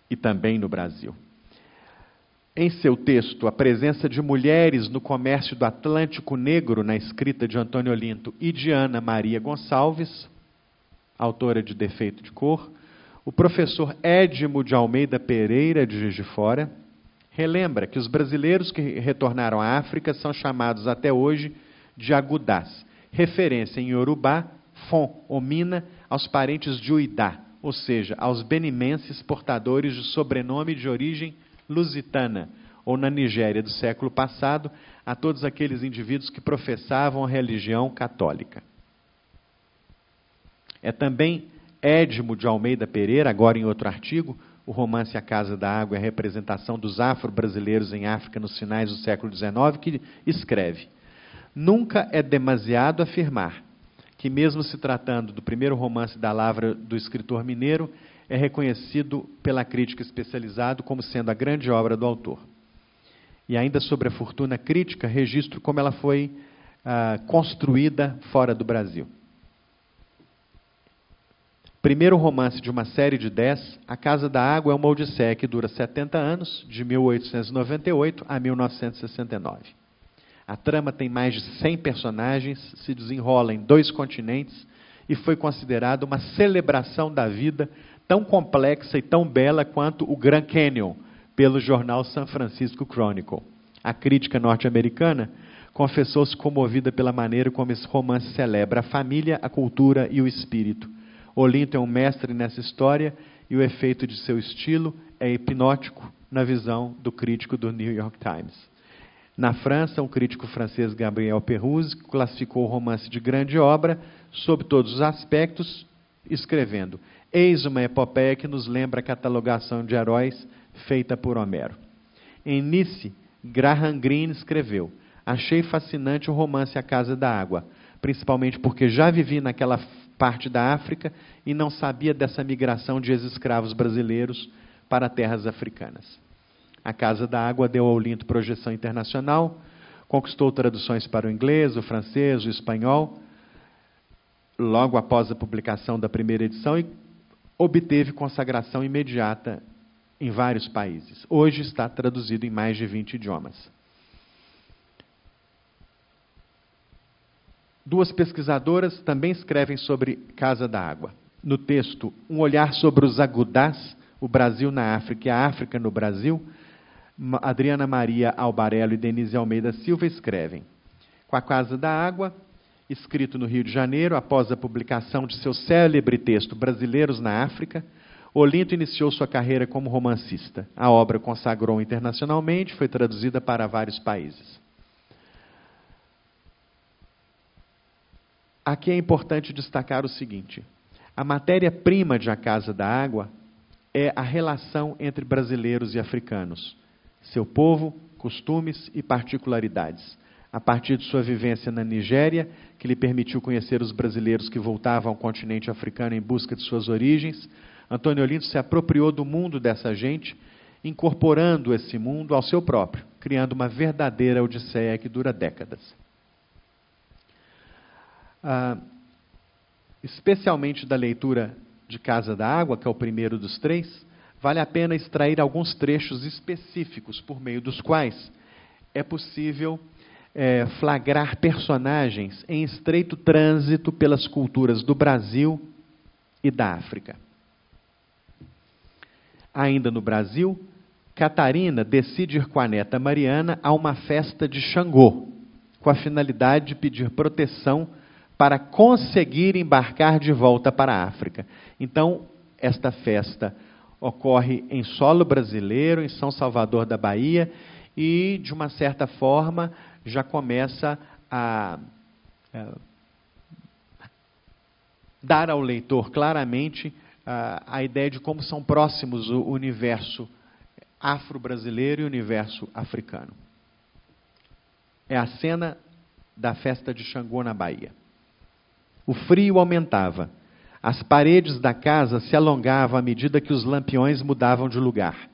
e também no Brasil. Em seu texto, a presença de mulheres no comércio do Atlântico Negro, na escrita de Antônio Olinto e de Ana Maria Gonçalves, autora de Defeito de Cor, o professor Édimo de Almeida Pereira, de Juiz de Fora, relembra que os brasileiros que retornaram à África são chamados até hoje de agudás, referência em Yorubá, Fon ou Mina, aos parentes de Uidá, ou seja, aos benimenses portadores de sobrenome de origem lusitana, ou na Nigéria do século passado, a todos aqueles indivíduos que professavam a religião católica. É também Édimo de Almeida Pereira, agora em outro artigo, o romance A Casa da Água é a representação dos afro-brasileiros em África nos finais do século XIX, que escreve: nunca é demasiado afirmar que, mesmo se tratando do primeiro romance da lavra do escritor mineiro, é reconhecido pela crítica especializada como sendo a grande obra do autor. E ainda sobre a fortuna crítica, registro como ela foi construída fora do Brasil. Primeiro romance de uma série de 10, A Casa da Água é uma odisseia que dura 70 anos, de 1898 a 1969. A trama tem mais de 100 personagens, se desenrola em 2 continentes e foi considerada uma celebração da vida tão complexa e tão bela quanto o Grand Canyon, pelo jornal San Francisco Chronicle. A crítica norte-americana confessou-se comovida pela maneira como esse romance celebra a família, a cultura e o espírito. Olinto é um mestre nessa história e o efeito de seu estilo é hipnótico na visão do crítico do New York Times. Na França, o crítico francês Gabriel Perruzzi classificou o romance de grande obra sob todos os aspectos, escrevendo: eis uma epopeia que nos lembra a catalogação de heróis feita por Homero. Em Nice, Graham Greene escreveu: achei fascinante o romance A Casa da Água, principalmente porque já vivi naquela parte da África e não sabia dessa migração de ex-escravos brasileiros para terras africanas. A Casa da Água deu ao Olinto projeção internacional, conquistou traduções para o inglês, o francês, o espanhol, logo após a publicação da primeira edição, e obteve consagração imediata em vários países. Hoje está traduzido em mais de 20 idiomas. 2 pesquisadoras também escrevem sobre Casa da Água. No texto, Um Olhar sobre os Agudás, o Brasil na África e a África no Brasil, Adriana Maria Albarello e Denise Almeida Silva escrevem: com A Casa da Água, escrito no Rio de Janeiro, após a publicação de seu célebre texto Brasileiros na África, Olinto iniciou sua carreira como romancista. A obra consagrou internacionalmente, foi traduzida para vários países. Aqui é importante destacar o seguinte: a matéria-prima de A Casa da Água é a relação entre brasileiros e africanos, seu povo, costumes e particularidades. A partir de sua vivência na Nigéria, que lhe permitiu conhecer os brasileiros que voltavam ao continente africano em busca de suas origens, Antônio Olinto se apropriou do mundo dessa gente, incorporando esse mundo ao seu próprio, criando uma verdadeira odisseia que dura décadas. especialmente da leitura de Casa da Água, que é o primeiro dos três, vale a pena extrair alguns trechos específicos por meio dos quais é possível flagrar personagens em estreito trânsito pelas culturas do Brasil e da África. Ainda no Brasil, Catarina decide ir com a neta Mariana a uma festa de Xangô, com a finalidade de pedir proteção para conseguir embarcar de volta para a África. Então, esta festa ocorre em solo brasileiro, em São Salvador da Bahia, e, de uma certa forma, já começa a dar ao leitor claramente a ideia de como são próximos o universo afro-brasileiro e o universo africano. É a cena da festa de Xangô na Bahia. O frio aumentava. As paredes da casa se alongavam à medida que os lampiões mudavam de lugar.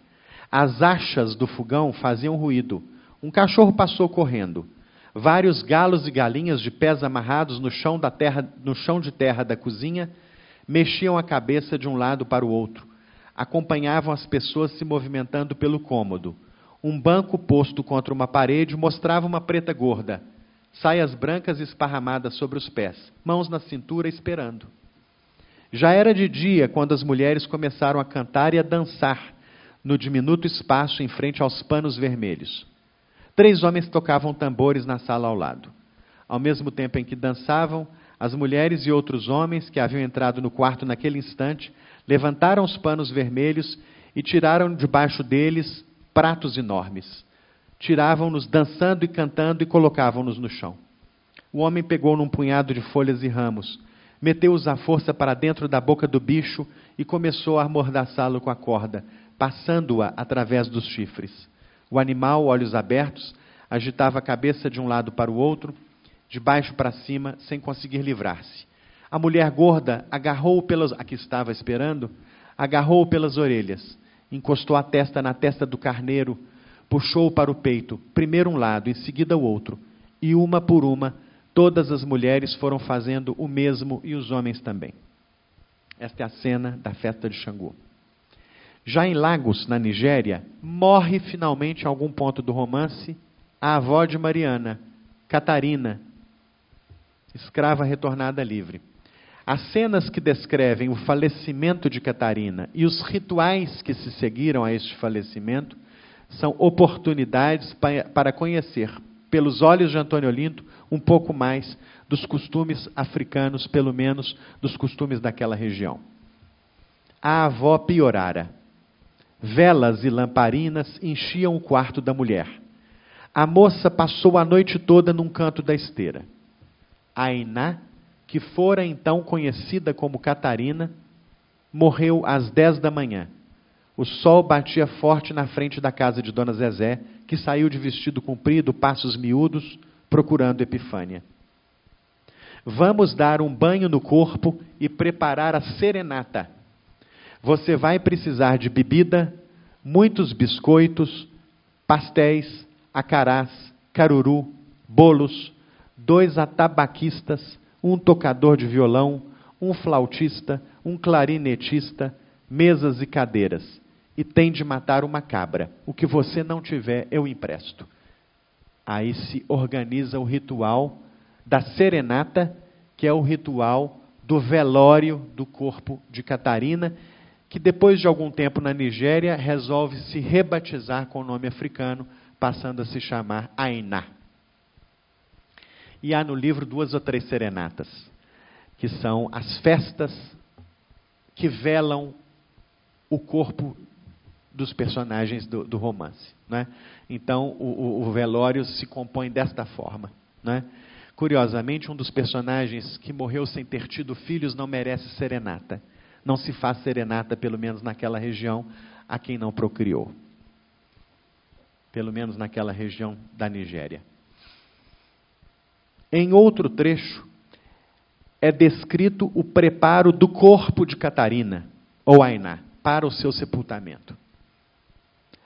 As achas do fogão faziam ruído. Um cachorro passou correndo. Vários galos e galinhas de pés amarrados no chão de terra da cozinha mexiam a cabeça de um lado para o outro. Acompanhavam as pessoas se movimentando pelo cômodo. Um banco posto contra uma parede mostrava uma preta gorda, saias brancas esparramadas sobre os pés, mãos na cintura esperando. Já era de dia quando as mulheres começaram a cantar e a dançar no diminuto espaço em frente aos panos vermelhos. 3 homens tocavam tambores na sala ao lado. Ao mesmo tempo em que dançavam, as mulheres e outros homens que haviam entrado no quarto naquele instante levantaram os panos vermelhos e tiraram debaixo deles pratos enormes. Tiravam-nos dançando e cantando e colocavam-nos no chão. O homem pegou num punhado de folhas e ramos, meteu-os à força para dentro da boca do bicho e começou a amordaçá-lo com a corda, passando-a através dos chifres. O animal, olhos abertos, agitava a cabeça de um lado para o outro, de baixo para cima, sem conseguir livrar-se. A mulher gorda agarrou-o pelas... a que estava esperando, agarrou-o pelas orelhas, encostou a testa na testa do carneiro, puxou-o para o peito, primeiro um lado, em seguida o outro, e uma por uma, todas as mulheres foram fazendo o mesmo e os homens também. Esta é a cena da festa de Xangô. Já em Lagos, na Nigéria, morre finalmente, em algum ponto do romance, a avó de Mariana, Catarina, escrava retornada livre. As cenas que descrevem o falecimento de Catarina e os rituais que se seguiram a este falecimento são oportunidades para conhecer, pelos olhos de Antônio Olinto, um pouco mais dos costumes africanos, pelo menos dos costumes daquela região. A avó piorara. Velas e lamparinas enchiam o quarto da mulher. A moça passou a noite toda num canto da esteira. Ainá, que fora então conhecida como Catarina, morreu às 10 da manhã. O sol batia forte na frente da casa de Dona Zezé, que saiu de vestido comprido, passos miúdos, procurando Epifânia. Vamos dar um banho no corpo e preparar a serenata. Você vai precisar de bebida, muitos biscoitos, pastéis, acarás, caruru, bolos, 2 atabaquistas, um tocador de violão, um flautista, um clarinetista, mesas e cadeiras. E tem de matar uma cabra. O que você não tiver, eu empresto. Aí se organiza o ritual da serenata, que é o ritual do velório do corpo de Catarina, que depois de algum tempo na Nigéria resolve se rebatizar com o nome africano, passando a se chamar Ainá. E há no livro 2 ou 3 serenatas, que são as festas que velam o corpo dos personagens do romance. Né? Então, o velório se compõe desta forma. Né? Curiosamente, um dos personagens que morreu sem ter tido filhos não merece serenata. Não se faz serenata, pelo menos naquela região, a quem não procriou. Pelo menos naquela região da Nigéria. Em outro trecho, é descrito o preparo do corpo de Catarina, ou Ainá, para o seu sepultamento.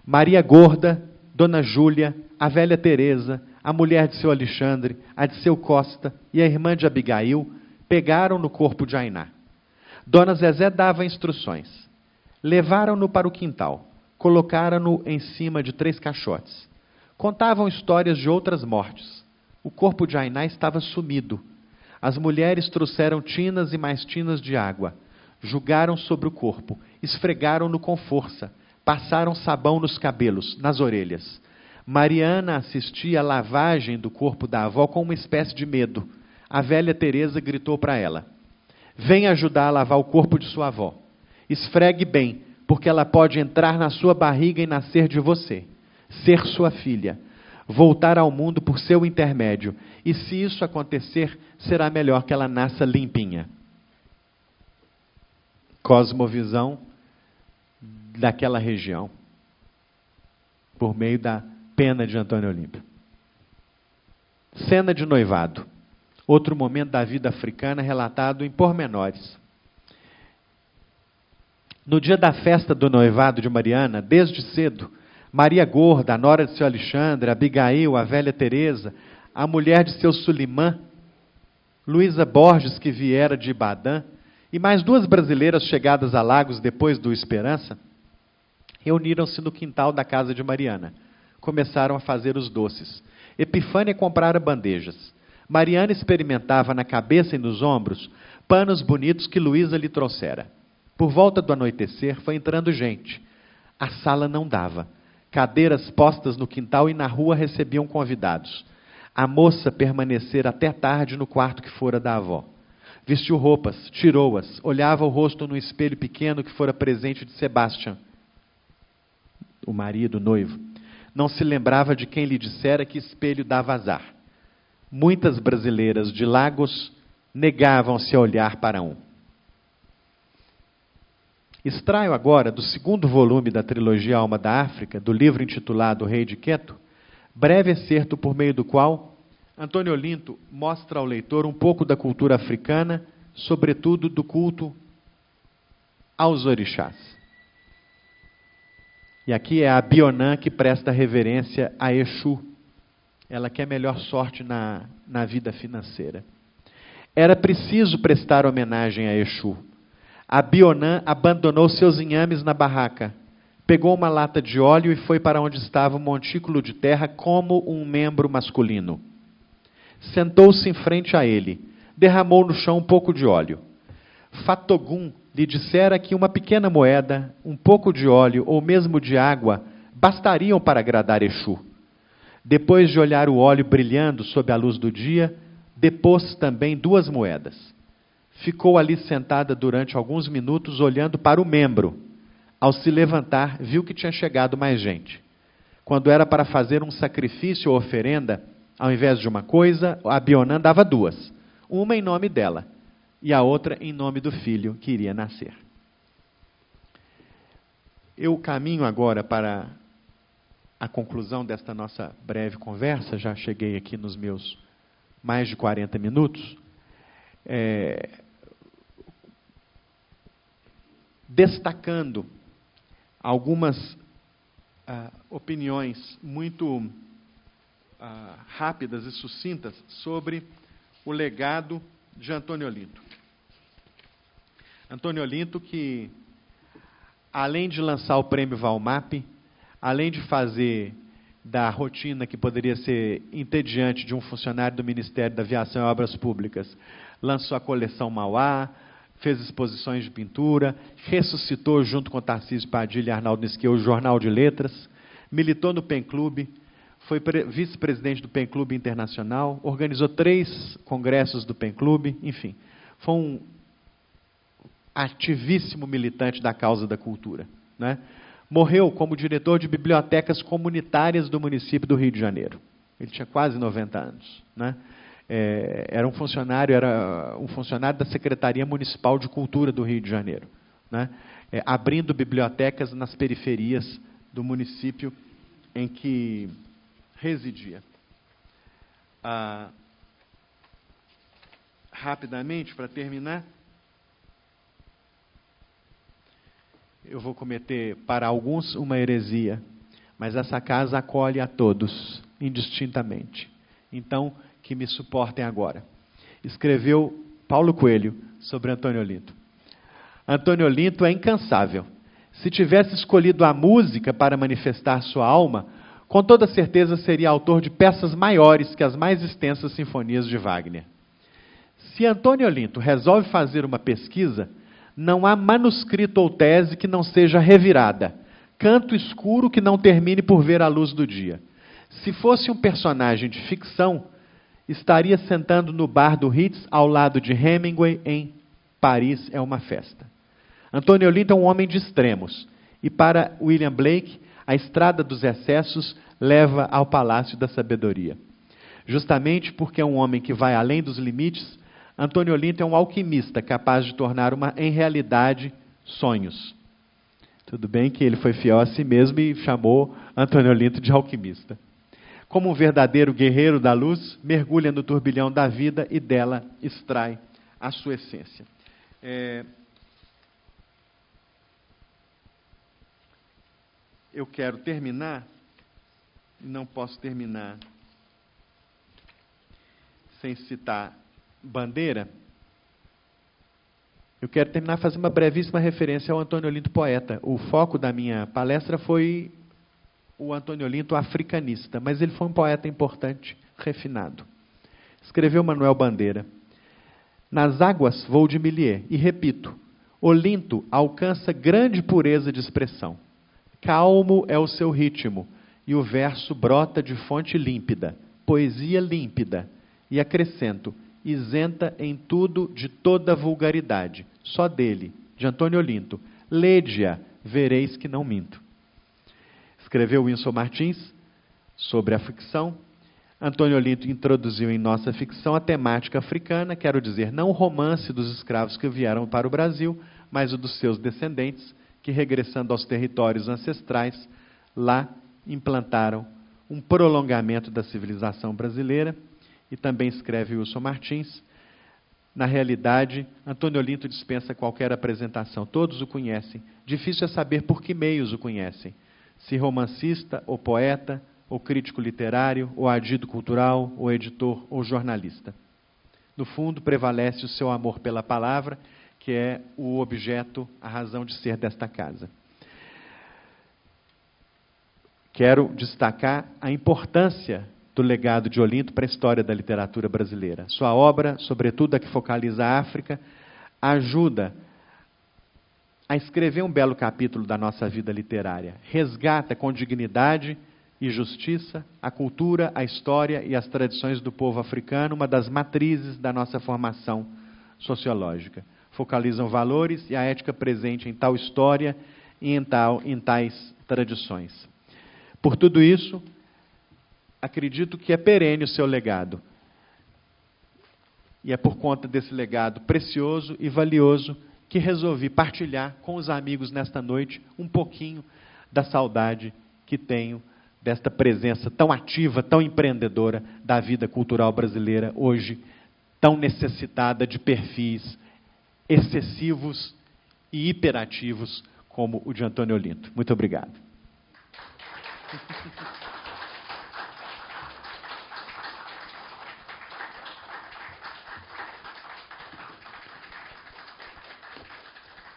Maria Gorda, Dona Júlia, a velha Teresa, a mulher de seu Alexandre, a de seu Costa e a irmã de Abigail, pegaram no corpo de Ainá. Dona Zezé dava instruções. Levaram-no para o quintal. Colocaram-no em cima de 3 caixotes. Contavam histórias de outras mortes. O corpo de Ainá estava sumido. As mulheres trouxeram tinas e mais tinas de água. Julgaram sobre o corpo. Esfregaram-no com força. Passaram sabão nos cabelos, nas orelhas. Mariana assistia à lavagem do corpo da avó com uma espécie de medo. A velha Teresa gritou para ela: venha ajudar a lavar o corpo de sua avó. Esfregue bem, porque ela pode entrar na sua barriga e nascer de você, ser sua filha, voltar ao mundo por seu intermédio. E se isso acontecer, será melhor que ela nasça limpinha. Cosmovisão daquela região, por meio da pena de Antônio Olímpio. Cena de noivado. Outro momento da vida africana relatado em pormenores. No dia da festa do noivado de Mariana, desde cedo, Maria Gorda, a nora de seu Alexandre, Abigail, a velha Teresa, a mulher de seu Sulimã, Luísa Borges, que viera de Ibadã, e mais 2 brasileiras chegadas a Lagos depois do Esperança, reuniram-se no quintal da casa de Mariana. Começaram a fazer os doces. Epifânia comprara bandejas. Mariana experimentava na cabeça e nos ombros panos bonitos que Luísa lhe trouxera. Por volta do anoitecer, foi entrando gente. A sala não dava. Cadeiras postas no quintal e na rua recebiam convidados. A moça permanecera até tarde no quarto que fora da avó. Vestiu roupas, tirou-as, olhava o rosto no espelho pequeno que fora presente de Sebastião, o marido, o noivo. Não se lembrava de quem lhe dissera que espelho dava azar. Muitas brasileiras de Lagos negavam-se a olhar para um. Extraio agora do 2º volume da trilogia Alma da África, do livro intitulado O Rei de Queto, breve excerto por meio do qual Antônio Olinto mostra ao leitor um pouco da cultura africana, sobretudo do culto aos orixás. E aqui é a Bionã que presta reverência a Exu, ela quer melhor sorte na vida financeira. Era preciso prestar homenagem a Exu. A Bionã abandonou seus inhames na barraca, pegou uma lata de óleo e foi para onde estava um montículo de terra como um membro masculino. Sentou-se em frente a ele, derramou no chão um pouco de óleo. Fatogum lhe dissera que uma pequena moeda, um pouco de óleo ou mesmo de água bastariam para agradar Exu. Depois de olhar o óleo brilhando sob a luz do dia, depôs também 2 moedas. Ficou ali sentada durante alguns minutos olhando para o membro. Ao se levantar, viu que tinha chegado mais gente. Quando era para fazer um sacrifício ou oferenda, ao invés de uma coisa, a Bionã dava 2. Uma em nome dela e a outra em nome do filho que iria nascer. Eu caminho agora para a conclusão desta nossa breve conversa. Já cheguei aqui nos meus mais de 40 minutos. Destacando algumas opiniões muito rápidas e sucintas sobre o legado de Antônio Olinto. Antônio Olinto, que, além de lançar o prêmio Valmap, além de fazer da rotina que poderia ser entediante de um funcionário do Ministério da Aviação e Obras Públicas, lançou a coleção Mauá, fez exposições de pintura, ressuscitou, junto com Tarcísio Padilha e Arnaldo Nisquet, o Jornal de Letras, militou no PEN Clube, foi vice-presidente do PEN Clube Internacional, organizou 3 congressos do PEN Clube, enfim, foi um ativíssimo militante da causa da cultura, né? Morreu como diretor de bibliotecas comunitárias do município do Rio de Janeiro. Ele tinha quase 90 anos, né? Era um funcionário da Secretaria Municipal de Cultura do Rio de Janeiro, né? Abrindo bibliotecas nas periferias do município em que residia. Rapidamente, para terminar, eu vou cometer para alguns uma heresia, mas essa casa acolhe a todos, indistintamente. então que me suportem agora. Escreveu Paulo Coelho sobre Antônio Olinto. Antônio Olinto é incansável. Se tivesse escolhido a música para manifestar sua alma, com toda certeza seria autor de peças maiores que as mais extensas sinfonias de Wagner. Se Antônio Olinto resolve fazer uma pesquisa, não há manuscrito ou tese que não seja revirada, canto escuro que não termine por ver a luz do dia. Se fosse um personagem de ficção, estaria sentando no bar do Ritz ao lado de Hemingway em Paris é uma Festa. Antônio Olinto é um homem de extremos, e para William Blake, a estrada dos excessos leva ao Palácio da Sabedoria. Justamente porque é um homem que vai além dos limites, Antônio Olinto é um alquimista capaz de tornar em realidade sonhos. Tudo bem que ele foi fiel a si mesmo e chamou Antônio Olinto de alquimista. Como um verdadeiro guerreiro da luz, mergulha no turbilhão da vida e dela extrai a sua essência. Eu quero terminar, e não posso terminar sem citar Bandeira. Eu quero terminar fazendo uma brevíssima referência ao Antônio Olinto poeta. O foco da minha palestra foi o Antônio Olinto africanista, mas ele foi um poeta importante, refinado. Escreveu Manuel Bandeira. Nas águas vou de Milier, e repito, Olinto alcança grande pureza de expressão. Calmo é o seu ritmo, e o verso brota de fonte límpida, poesia límpida, e acrescento, isenta em tudo de toda vulgaridade, só dele, de Antônio Olinto, lede-a, vereis que não minto. Escreveu Winsor Martins sobre a ficção. Antônio Olinto introduziu em nossa ficção a temática africana, quero dizer, não o romance dos escravos que vieram para o Brasil, mas o dos seus descendentes, que, regressando aos territórios ancestrais, lá implantaram um prolongamento da civilização brasileira. E também escreve Wilson Martins. Na realidade, Antônio Olinto dispensa qualquer apresentação. Todos o conhecem. Difícil é saber por que meios o conhecem. Se romancista, ou poeta, ou crítico literário, ou adido cultural, ou editor, ou jornalista. No fundo, prevalece o seu amor pela palavra, que é o objeto, a razão de ser desta casa. Quero destacar a importância do legado de Olinto para a história da literatura brasileira. Sua obra, sobretudo a que focaliza a África, ajuda a escrever um belo capítulo da nossa vida literária. Resgata com dignidade e justiça a cultura, a história e as tradições do povo africano, uma das matrizes da nossa formação sociológica. Focalizam valores e a ética presente em tal história e em tais tradições. Por tudo isso, acredito que é perene o seu legado. E é por conta desse legado precioso e valioso que resolvi partilhar com os amigos nesta noite um pouquinho da saudade que tenho desta presença tão ativa, tão empreendedora da vida cultural brasileira, hoje tão necessitada de perfis excessivos e hiperativos como o de Antônio Olinto. Muito obrigado.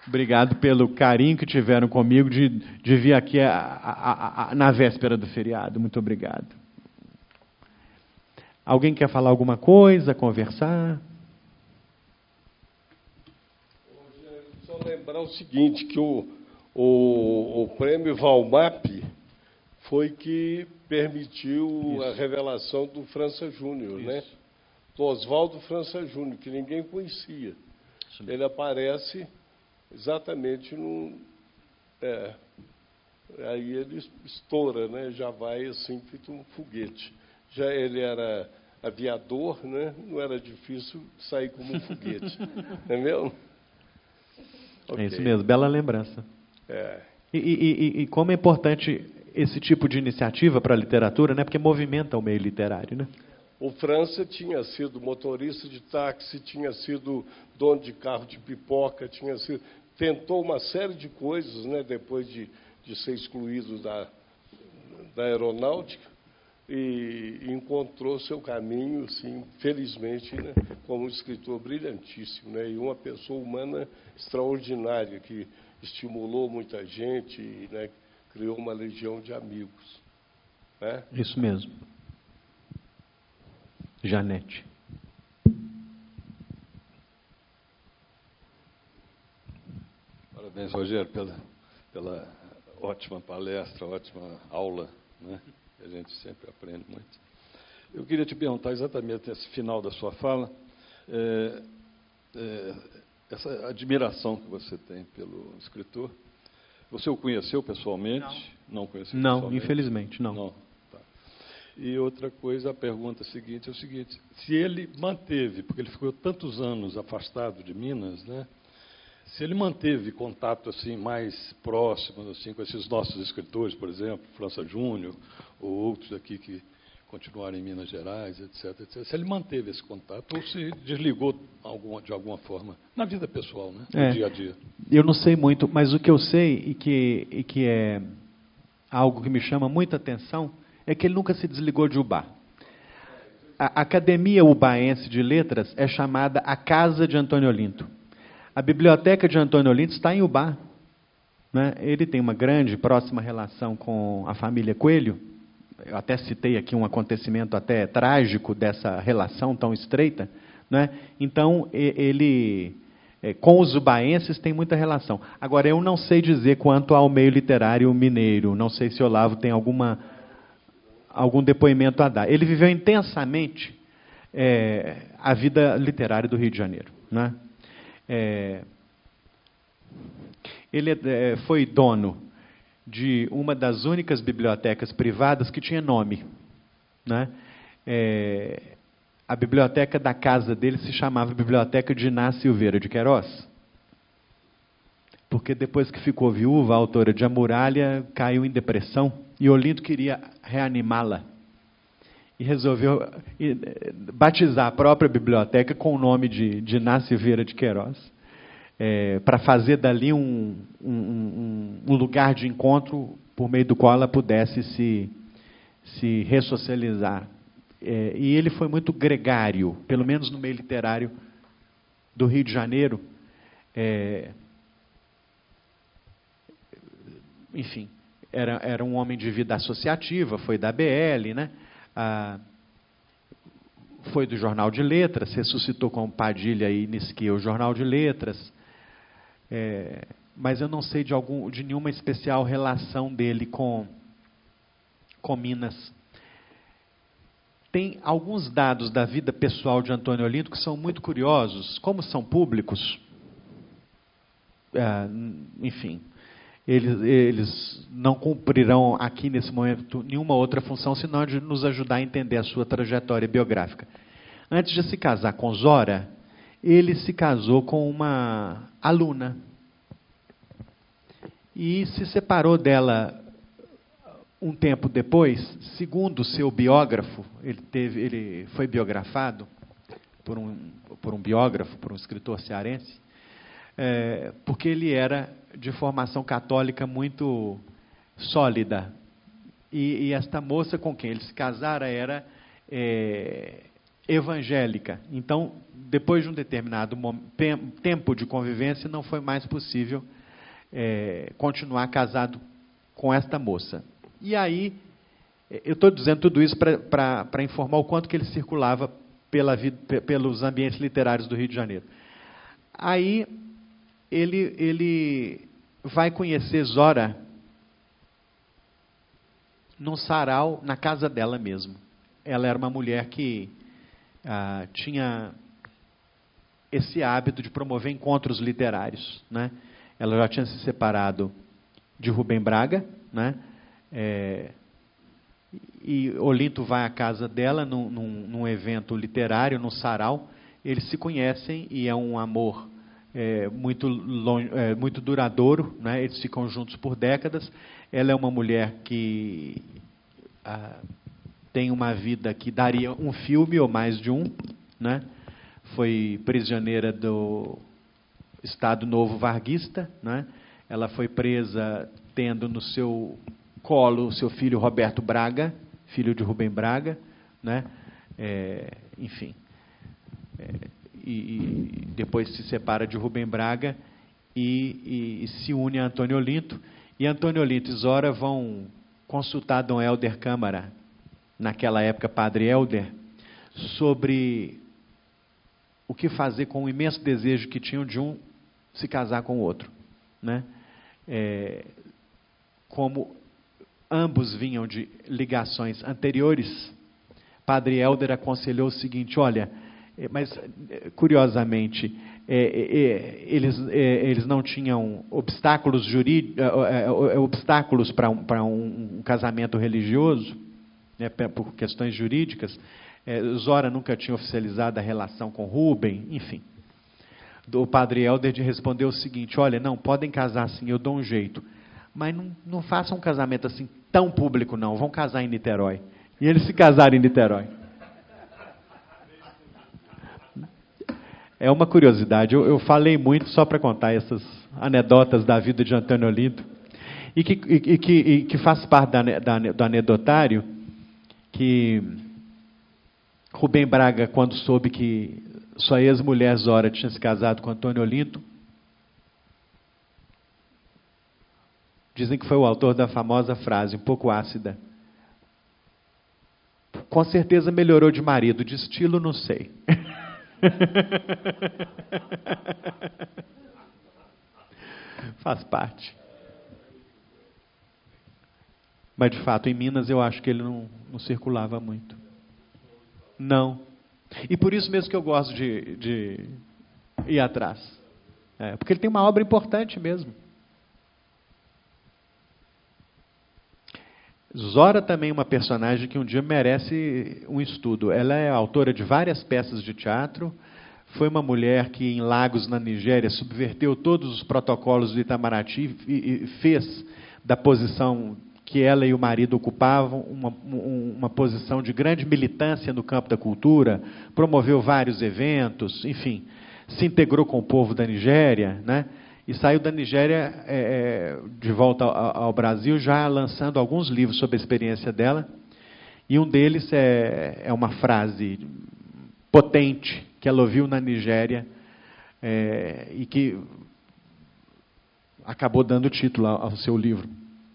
Obrigado pelo carinho que tiveram comigo de vir aqui na véspera do feriado. Muito obrigado. Alguém quer falar alguma coisa, conversar? Só lembrar o seguinte, que o prêmio Valmap foi que permitiu a revelação do França Júnior, né? Do Oswaldo França Júnior, que ninguém conhecia. Ele aparece exatamente aí ele estoura, né? Já vai assim, feito um foguete. Já ele era aviador, né? Não era difícil sair como um foguete. Não é mesmo? Okay. É isso mesmo, bela lembrança. E como é importante esse tipo de iniciativa para a literatura, né? Porque movimenta o meio literário, né? O França tinha sido motorista de táxi, tinha sido dono de carro de pipoca, tentou uma série de coisas, né, depois de ser excluído da aeronáutica, e encontrou seu caminho, sim, felizmente, né, como um escritor brilhantíssimo, né, e uma pessoa humana extraordinária, que estimulou muita gente e, né, criou uma legião de amigos. Né? Isso mesmo. Janete. Parabéns, Rogério, pela ótima palestra, ótima aula, né? A gente sempre aprende muito. Eu queria te perguntar exatamente nesse final da sua fala, essa admiração que você tem pelo escritor. Você o conheceu pessoalmente? Não conheceu não, pessoalmente? Infelizmente, não. Não. Tá. E outra coisa, a pergunta seguinte é o seguinte: se ele manteve, porque ele ficou tantos anos afastado de Minas, né? Se ele manteve contato assim mais próximo assim com esses nossos escritores, por exemplo, França Júnior, ou outros aqui que continuaram em Minas Gerais, etc., etc., se ele manteve esse contato ou se desligou de alguma forma na vida pessoal, né, no dia a dia. Eu não sei muito, mas o que eu sei e que é algo que me chama muita atenção é que ele nunca se desligou de Ubá. A Academia Ubaense de Letras é chamada a Casa de Antônio Olinto. A biblioteca de Antônio Olinto está em Ubá. Né? Ele tem uma grande, próxima relação com a família Coelho. Eu até citei aqui um acontecimento até trágico dessa relação tão estreita. Né? Então, ele, com os ubaenses, tem muita relação. Agora, eu não sei dizer quanto ao meio literário mineiro. Não sei se Olavo tem algum depoimento a dar. Ele viveu intensamente a vida literária do Rio de Janeiro. Né? Ele foi dono de uma das únicas bibliotecas privadas que tinha nome. Né? A biblioteca da casa dele se chamava Biblioteca de Inácio Silveira de Queiroz, porque depois que ficou viúva, a autora de A Muralha caiu em depressão e Olinto queria reanimá-la. E resolveu batizar a própria biblioteca com o nome de Inácio Silveira de Queiroz, para fazer dali um lugar de encontro por meio do qual ela pudesse se ressocializar. E ele foi muito gregário, pelo menos no meio literário do Rio de Janeiro. Enfim, era um homem de vida associativa, foi da ABL, né? Foi do Jornal de Letras, ressuscitou com Padilha e Nisquia o Jornal de Letras, mas eu não sei de nenhuma especial relação dele com Minas. Tem alguns dados da vida pessoal de Antônio Olinto que são muito curiosos, como são públicos, enfim, eles não cumprirão aqui nesse momento nenhuma outra função, senão de nos ajudar a entender a sua trajetória biográfica. Antes de se casar com Zora, ele se casou com uma aluna e se separou dela um tempo depois. Segundo seu biógrafo, ele foi biografado por um biógrafo, por um escritor cearense, porque ele era de formação católica muito sólida. E esta moça com quem ele se casara era evangélica. Então, depois de um determinado tempo de convivência, não foi mais possível continuar casado com esta moça. E aí, eu estou dizendo tudo isso para informar o quanto que ele circulava pelos ambientes literários do Rio de Janeiro. Aí, ele vai conhecer Zora num sarau, na casa dela mesmo. Ela era uma mulher que tinha esse hábito de promover encontros literários. Né? Ela já tinha se separado de Rubem Braga, né? E Olinto vai à casa dela num evento literário, num sarau. Eles se conhecem e é um amor muito duradouro, né? Eles ficam juntos por décadas. Ela é uma mulher que tem uma vida que daria um filme ou mais de um, né? Foi prisioneira do Estado Novo Varguista, né? Ela foi presa tendo no seu colo o seu filho Roberto Braga, filho de Rubem Braga, né? Enfim. E depois se separa de Rubem Braga e se une a Antônio Olinto. E Antônio Olinto e Zora vão consultar Dom Helder Câmara, naquela época Padre Helder, sobre o que fazer com o imenso desejo que tinham de um se casar com o outro, né? Como ambos vinham de ligações anteriores, Padre Helder aconselhou o seguinte: olha, mas curiosamente eles não tinham obstáculos para um casamento religioso, né, por questões jurídicas. Zora nunca tinha oficializado a relação com Rubem, enfim. O Padre Helder respondeu o seguinte: olha, não, podem casar assim, eu dou um jeito, mas não façam um casamento assim tão público não, vão casar em Niterói. E eles se casaram em Niterói. É uma curiosidade, eu falei muito só para contar essas anedotas da vida de Antônio Olinto, e que faz parte do anedotário, que Rubem Braga, quando soube que sua ex-mulher Zora tinha se casado com Antônio Olinto, dizem que foi o autor da famosa frase, um pouco ácida: com certeza melhorou de marido, de estilo não sei. Faz parte. Mas, de fato, em Minas eu acho que ele não circulava muito. Não. E por isso mesmo que eu gosto de ir atrás. Porque ele tem uma obra importante mesmo. Zora também é uma personagem que um dia merece um estudo. Ela é autora de várias peças de teatro. Foi uma mulher que, em Lagos, na Nigéria, subverteu todos os protocolos do Itamaraty e fez da posição que ela e o marido ocupavam uma posição de grande militância no campo da cultura, promoveu vários eventos, enfim, se integrou com o povo da Nigéria, né? E saiu da Nigéria de volta ao Brasil, já lançando alguns livros sobre a experiência dela. E um deles é uma frase potente que ela ouviu na Nigéria e que acabou dando título ao seu livro.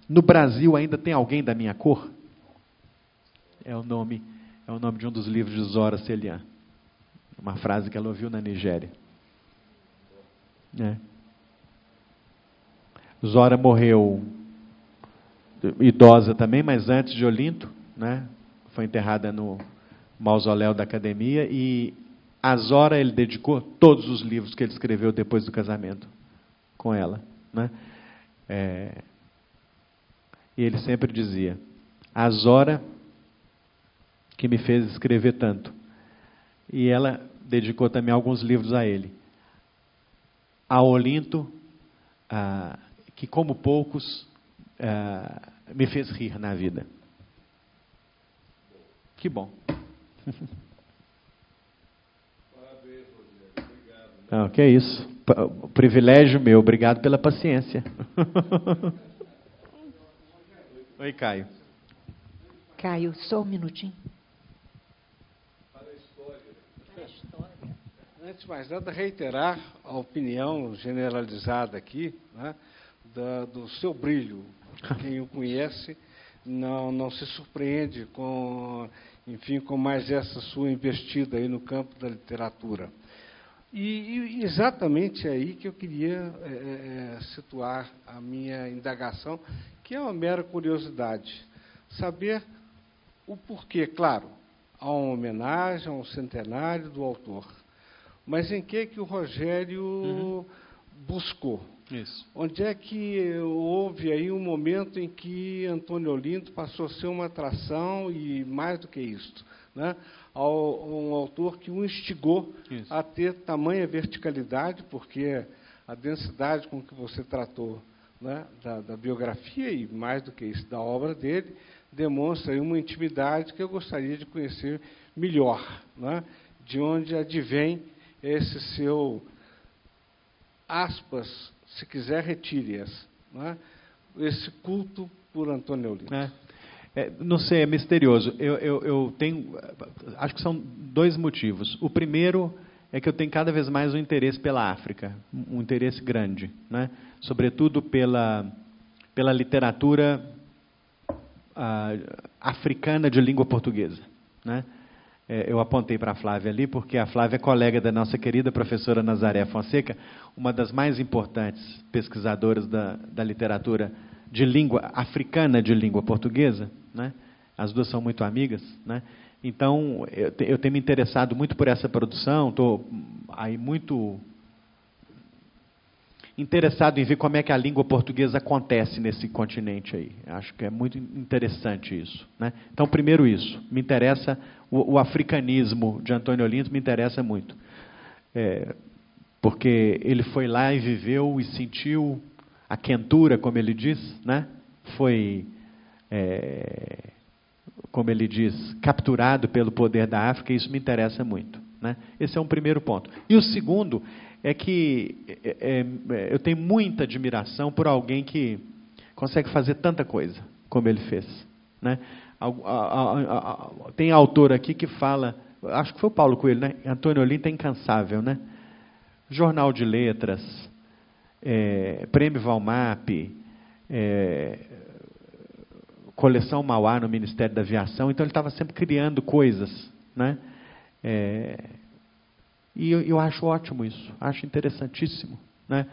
No Brasil ainda tem alguém da minha cor? É o nome de um dos livros de Zora Celian. Uma frase que ela ouviu na Nigéria. Zora morreu idosa também, mas antes de Olinto, né? Foi enterrada no mausoléu da academia, e a Zora ele dedicou todos os livros que ele escreveu depois do casamento com ela, né? E ele sempre dizia: a Zora que me fez escrever tanto. E ela dedicou também alguns livros a ele. A Olinto, que como poucos me fez rir na vida. Que bom. Parabéns, Rogério. Obrigado. Não, que é isso. Privilégio meu. Obrigado pela paciência. Oi, Caio. Caio, só um minutinho. Para a história. Antes de mais nada, reiterar a opinião generalizada aqui, né, do seu brilho. Quem o conhece não se surpreende com mais essa sua investida aí no campo da literatura. E exatamente aí que eu queria situar a minha indagação, que é uma mera curiosidade. Saber o porquê, claro, há uma homenagem ao centenário do autor, mas em que o Rogério buscou? Isso. Onde é que houve aí um momento em que Antônio Olinto passou a ser uma atração, e mais do que isso, né, um autor que o instigou a ter tamanha verticalidade, porque a densidade com que você tratou, né, da biografia, e mais do que isso, da obra dele, demonstra aí uma intimidade que eu gostaria de conhecer melhor, né, de onde advém esse seu, aspas, se quiser, retire-as, né, esse culto por Antônio Olinto. Não sei, é misterioso. Eu tenho, acho que são 2 motivos. O primeiro é que eu tenho cada vez mais um interesse pela África, um interesse grande, né? Sobretudo pela literatura africana de língua portuguesa, né? Eu apontei para a Flávia ali, porque a Flávia é colega da nossa querida professora Nazaré Fonseca, uma das mais importantes pesquisadoras da literatura de língua africana de língua portuguesa, né? As duas são muito amigas, né? Então, eu tenho me interessado muito por essa produção, estou aí muito interessado em ver como é que a língua portuguesa acontece nesse continente aí. Acho que é muito interessante isso, né? Então, primeiro isso, me interessa, o africanismo de Antônio Olinto me interessa muito. Porque ele foi lá e viveu e sentiu a quentura, como ele diz, né? Foi, como ele diz, capturado pelo poder da África, e isso me interessa muito, né? Esse é um primeiro ponto. E o segundo é que eu tenho muita admiração por alguém que consegue fazer tanta coisa como ele fez, né? Tem autor aqui que fala, acho que foi o Paulo Coelho, né? Antônio Olinto é incansável, né? Jornal de Letras, Prêmio Valmap, Coleção Mauá no Ministério da Aviação. Então ele estava sempre criando coisas, né? E eu acho ótimo isso, acho interessantíssimo, né?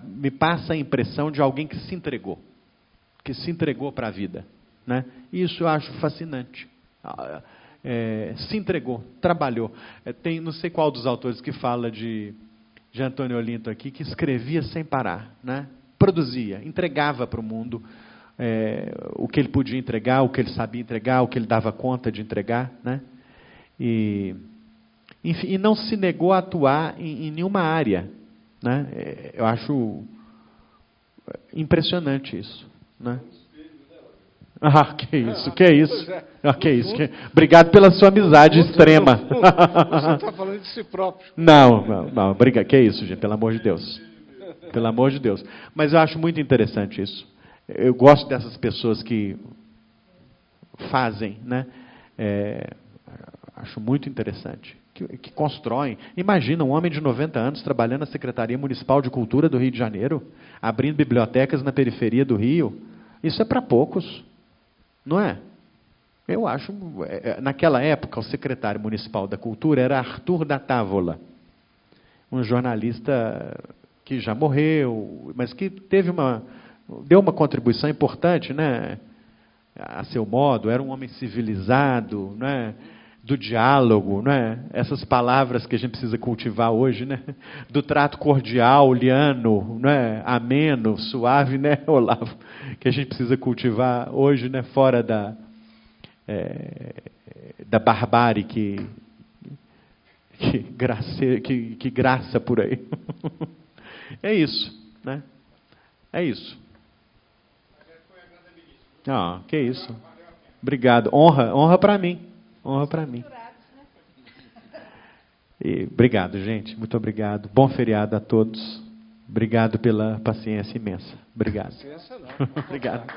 Me passa a impressão de alguém que se entregou para a vida, né? Isso eu acho fascinante. Se entregou, trabalhou. Tem não sei qual dos autores que fala de Antônio Olinto aqui, que escrevia sem parar, né? Produzia, entregava para o mundo o que ele podia entregar, o que ele sabia entregar, o que ele dava conta de entregar, né? Enfim, e não se negou a atuar em nenhuma área, né? Eu acho impressionante isso, né? Que isso. Obrigado pela sua amizade extrema. Você está falando de si próprio. Não, obrigado. Que isso, gente, pelo amor de Deus. Pelo amor de Deus. Mas eu acho muito interessante isso. Eu gosto dessas pessoas que fazem, né? Acho muito interessante. Que constroem. Imagina um homem de 90 anos trabalhando na Secretaria Municipal de Cultura do Rio de Janeiro, abrindo bibliotecas na periferia do Rio. Isso é para poucos, não é? Eu acho... naquela época, o secretário municipal da Cultura era Arthur da Távola, um jornalista que já morreu, mas que deu uma contribuição importante, né? A seu modo, era um homem civilizado, né? Do diálogo, né? Essas palavras que a gente precisa cultivar hoje, né? Do trato cordial, liano, né? Ameno, suave, né, Olavo? Que a gente precisa cultivar hoje, né? Fora da barbárie que graça por aí. É isso, né? É isso. Que isso. Obrigado. Honra para mim. Honra para mim. Obrigado, gente. Muito obrigado. Bom feriado a todos. Obrigado pela paciência imensa. Obrigado. Paciência não. Obrigado.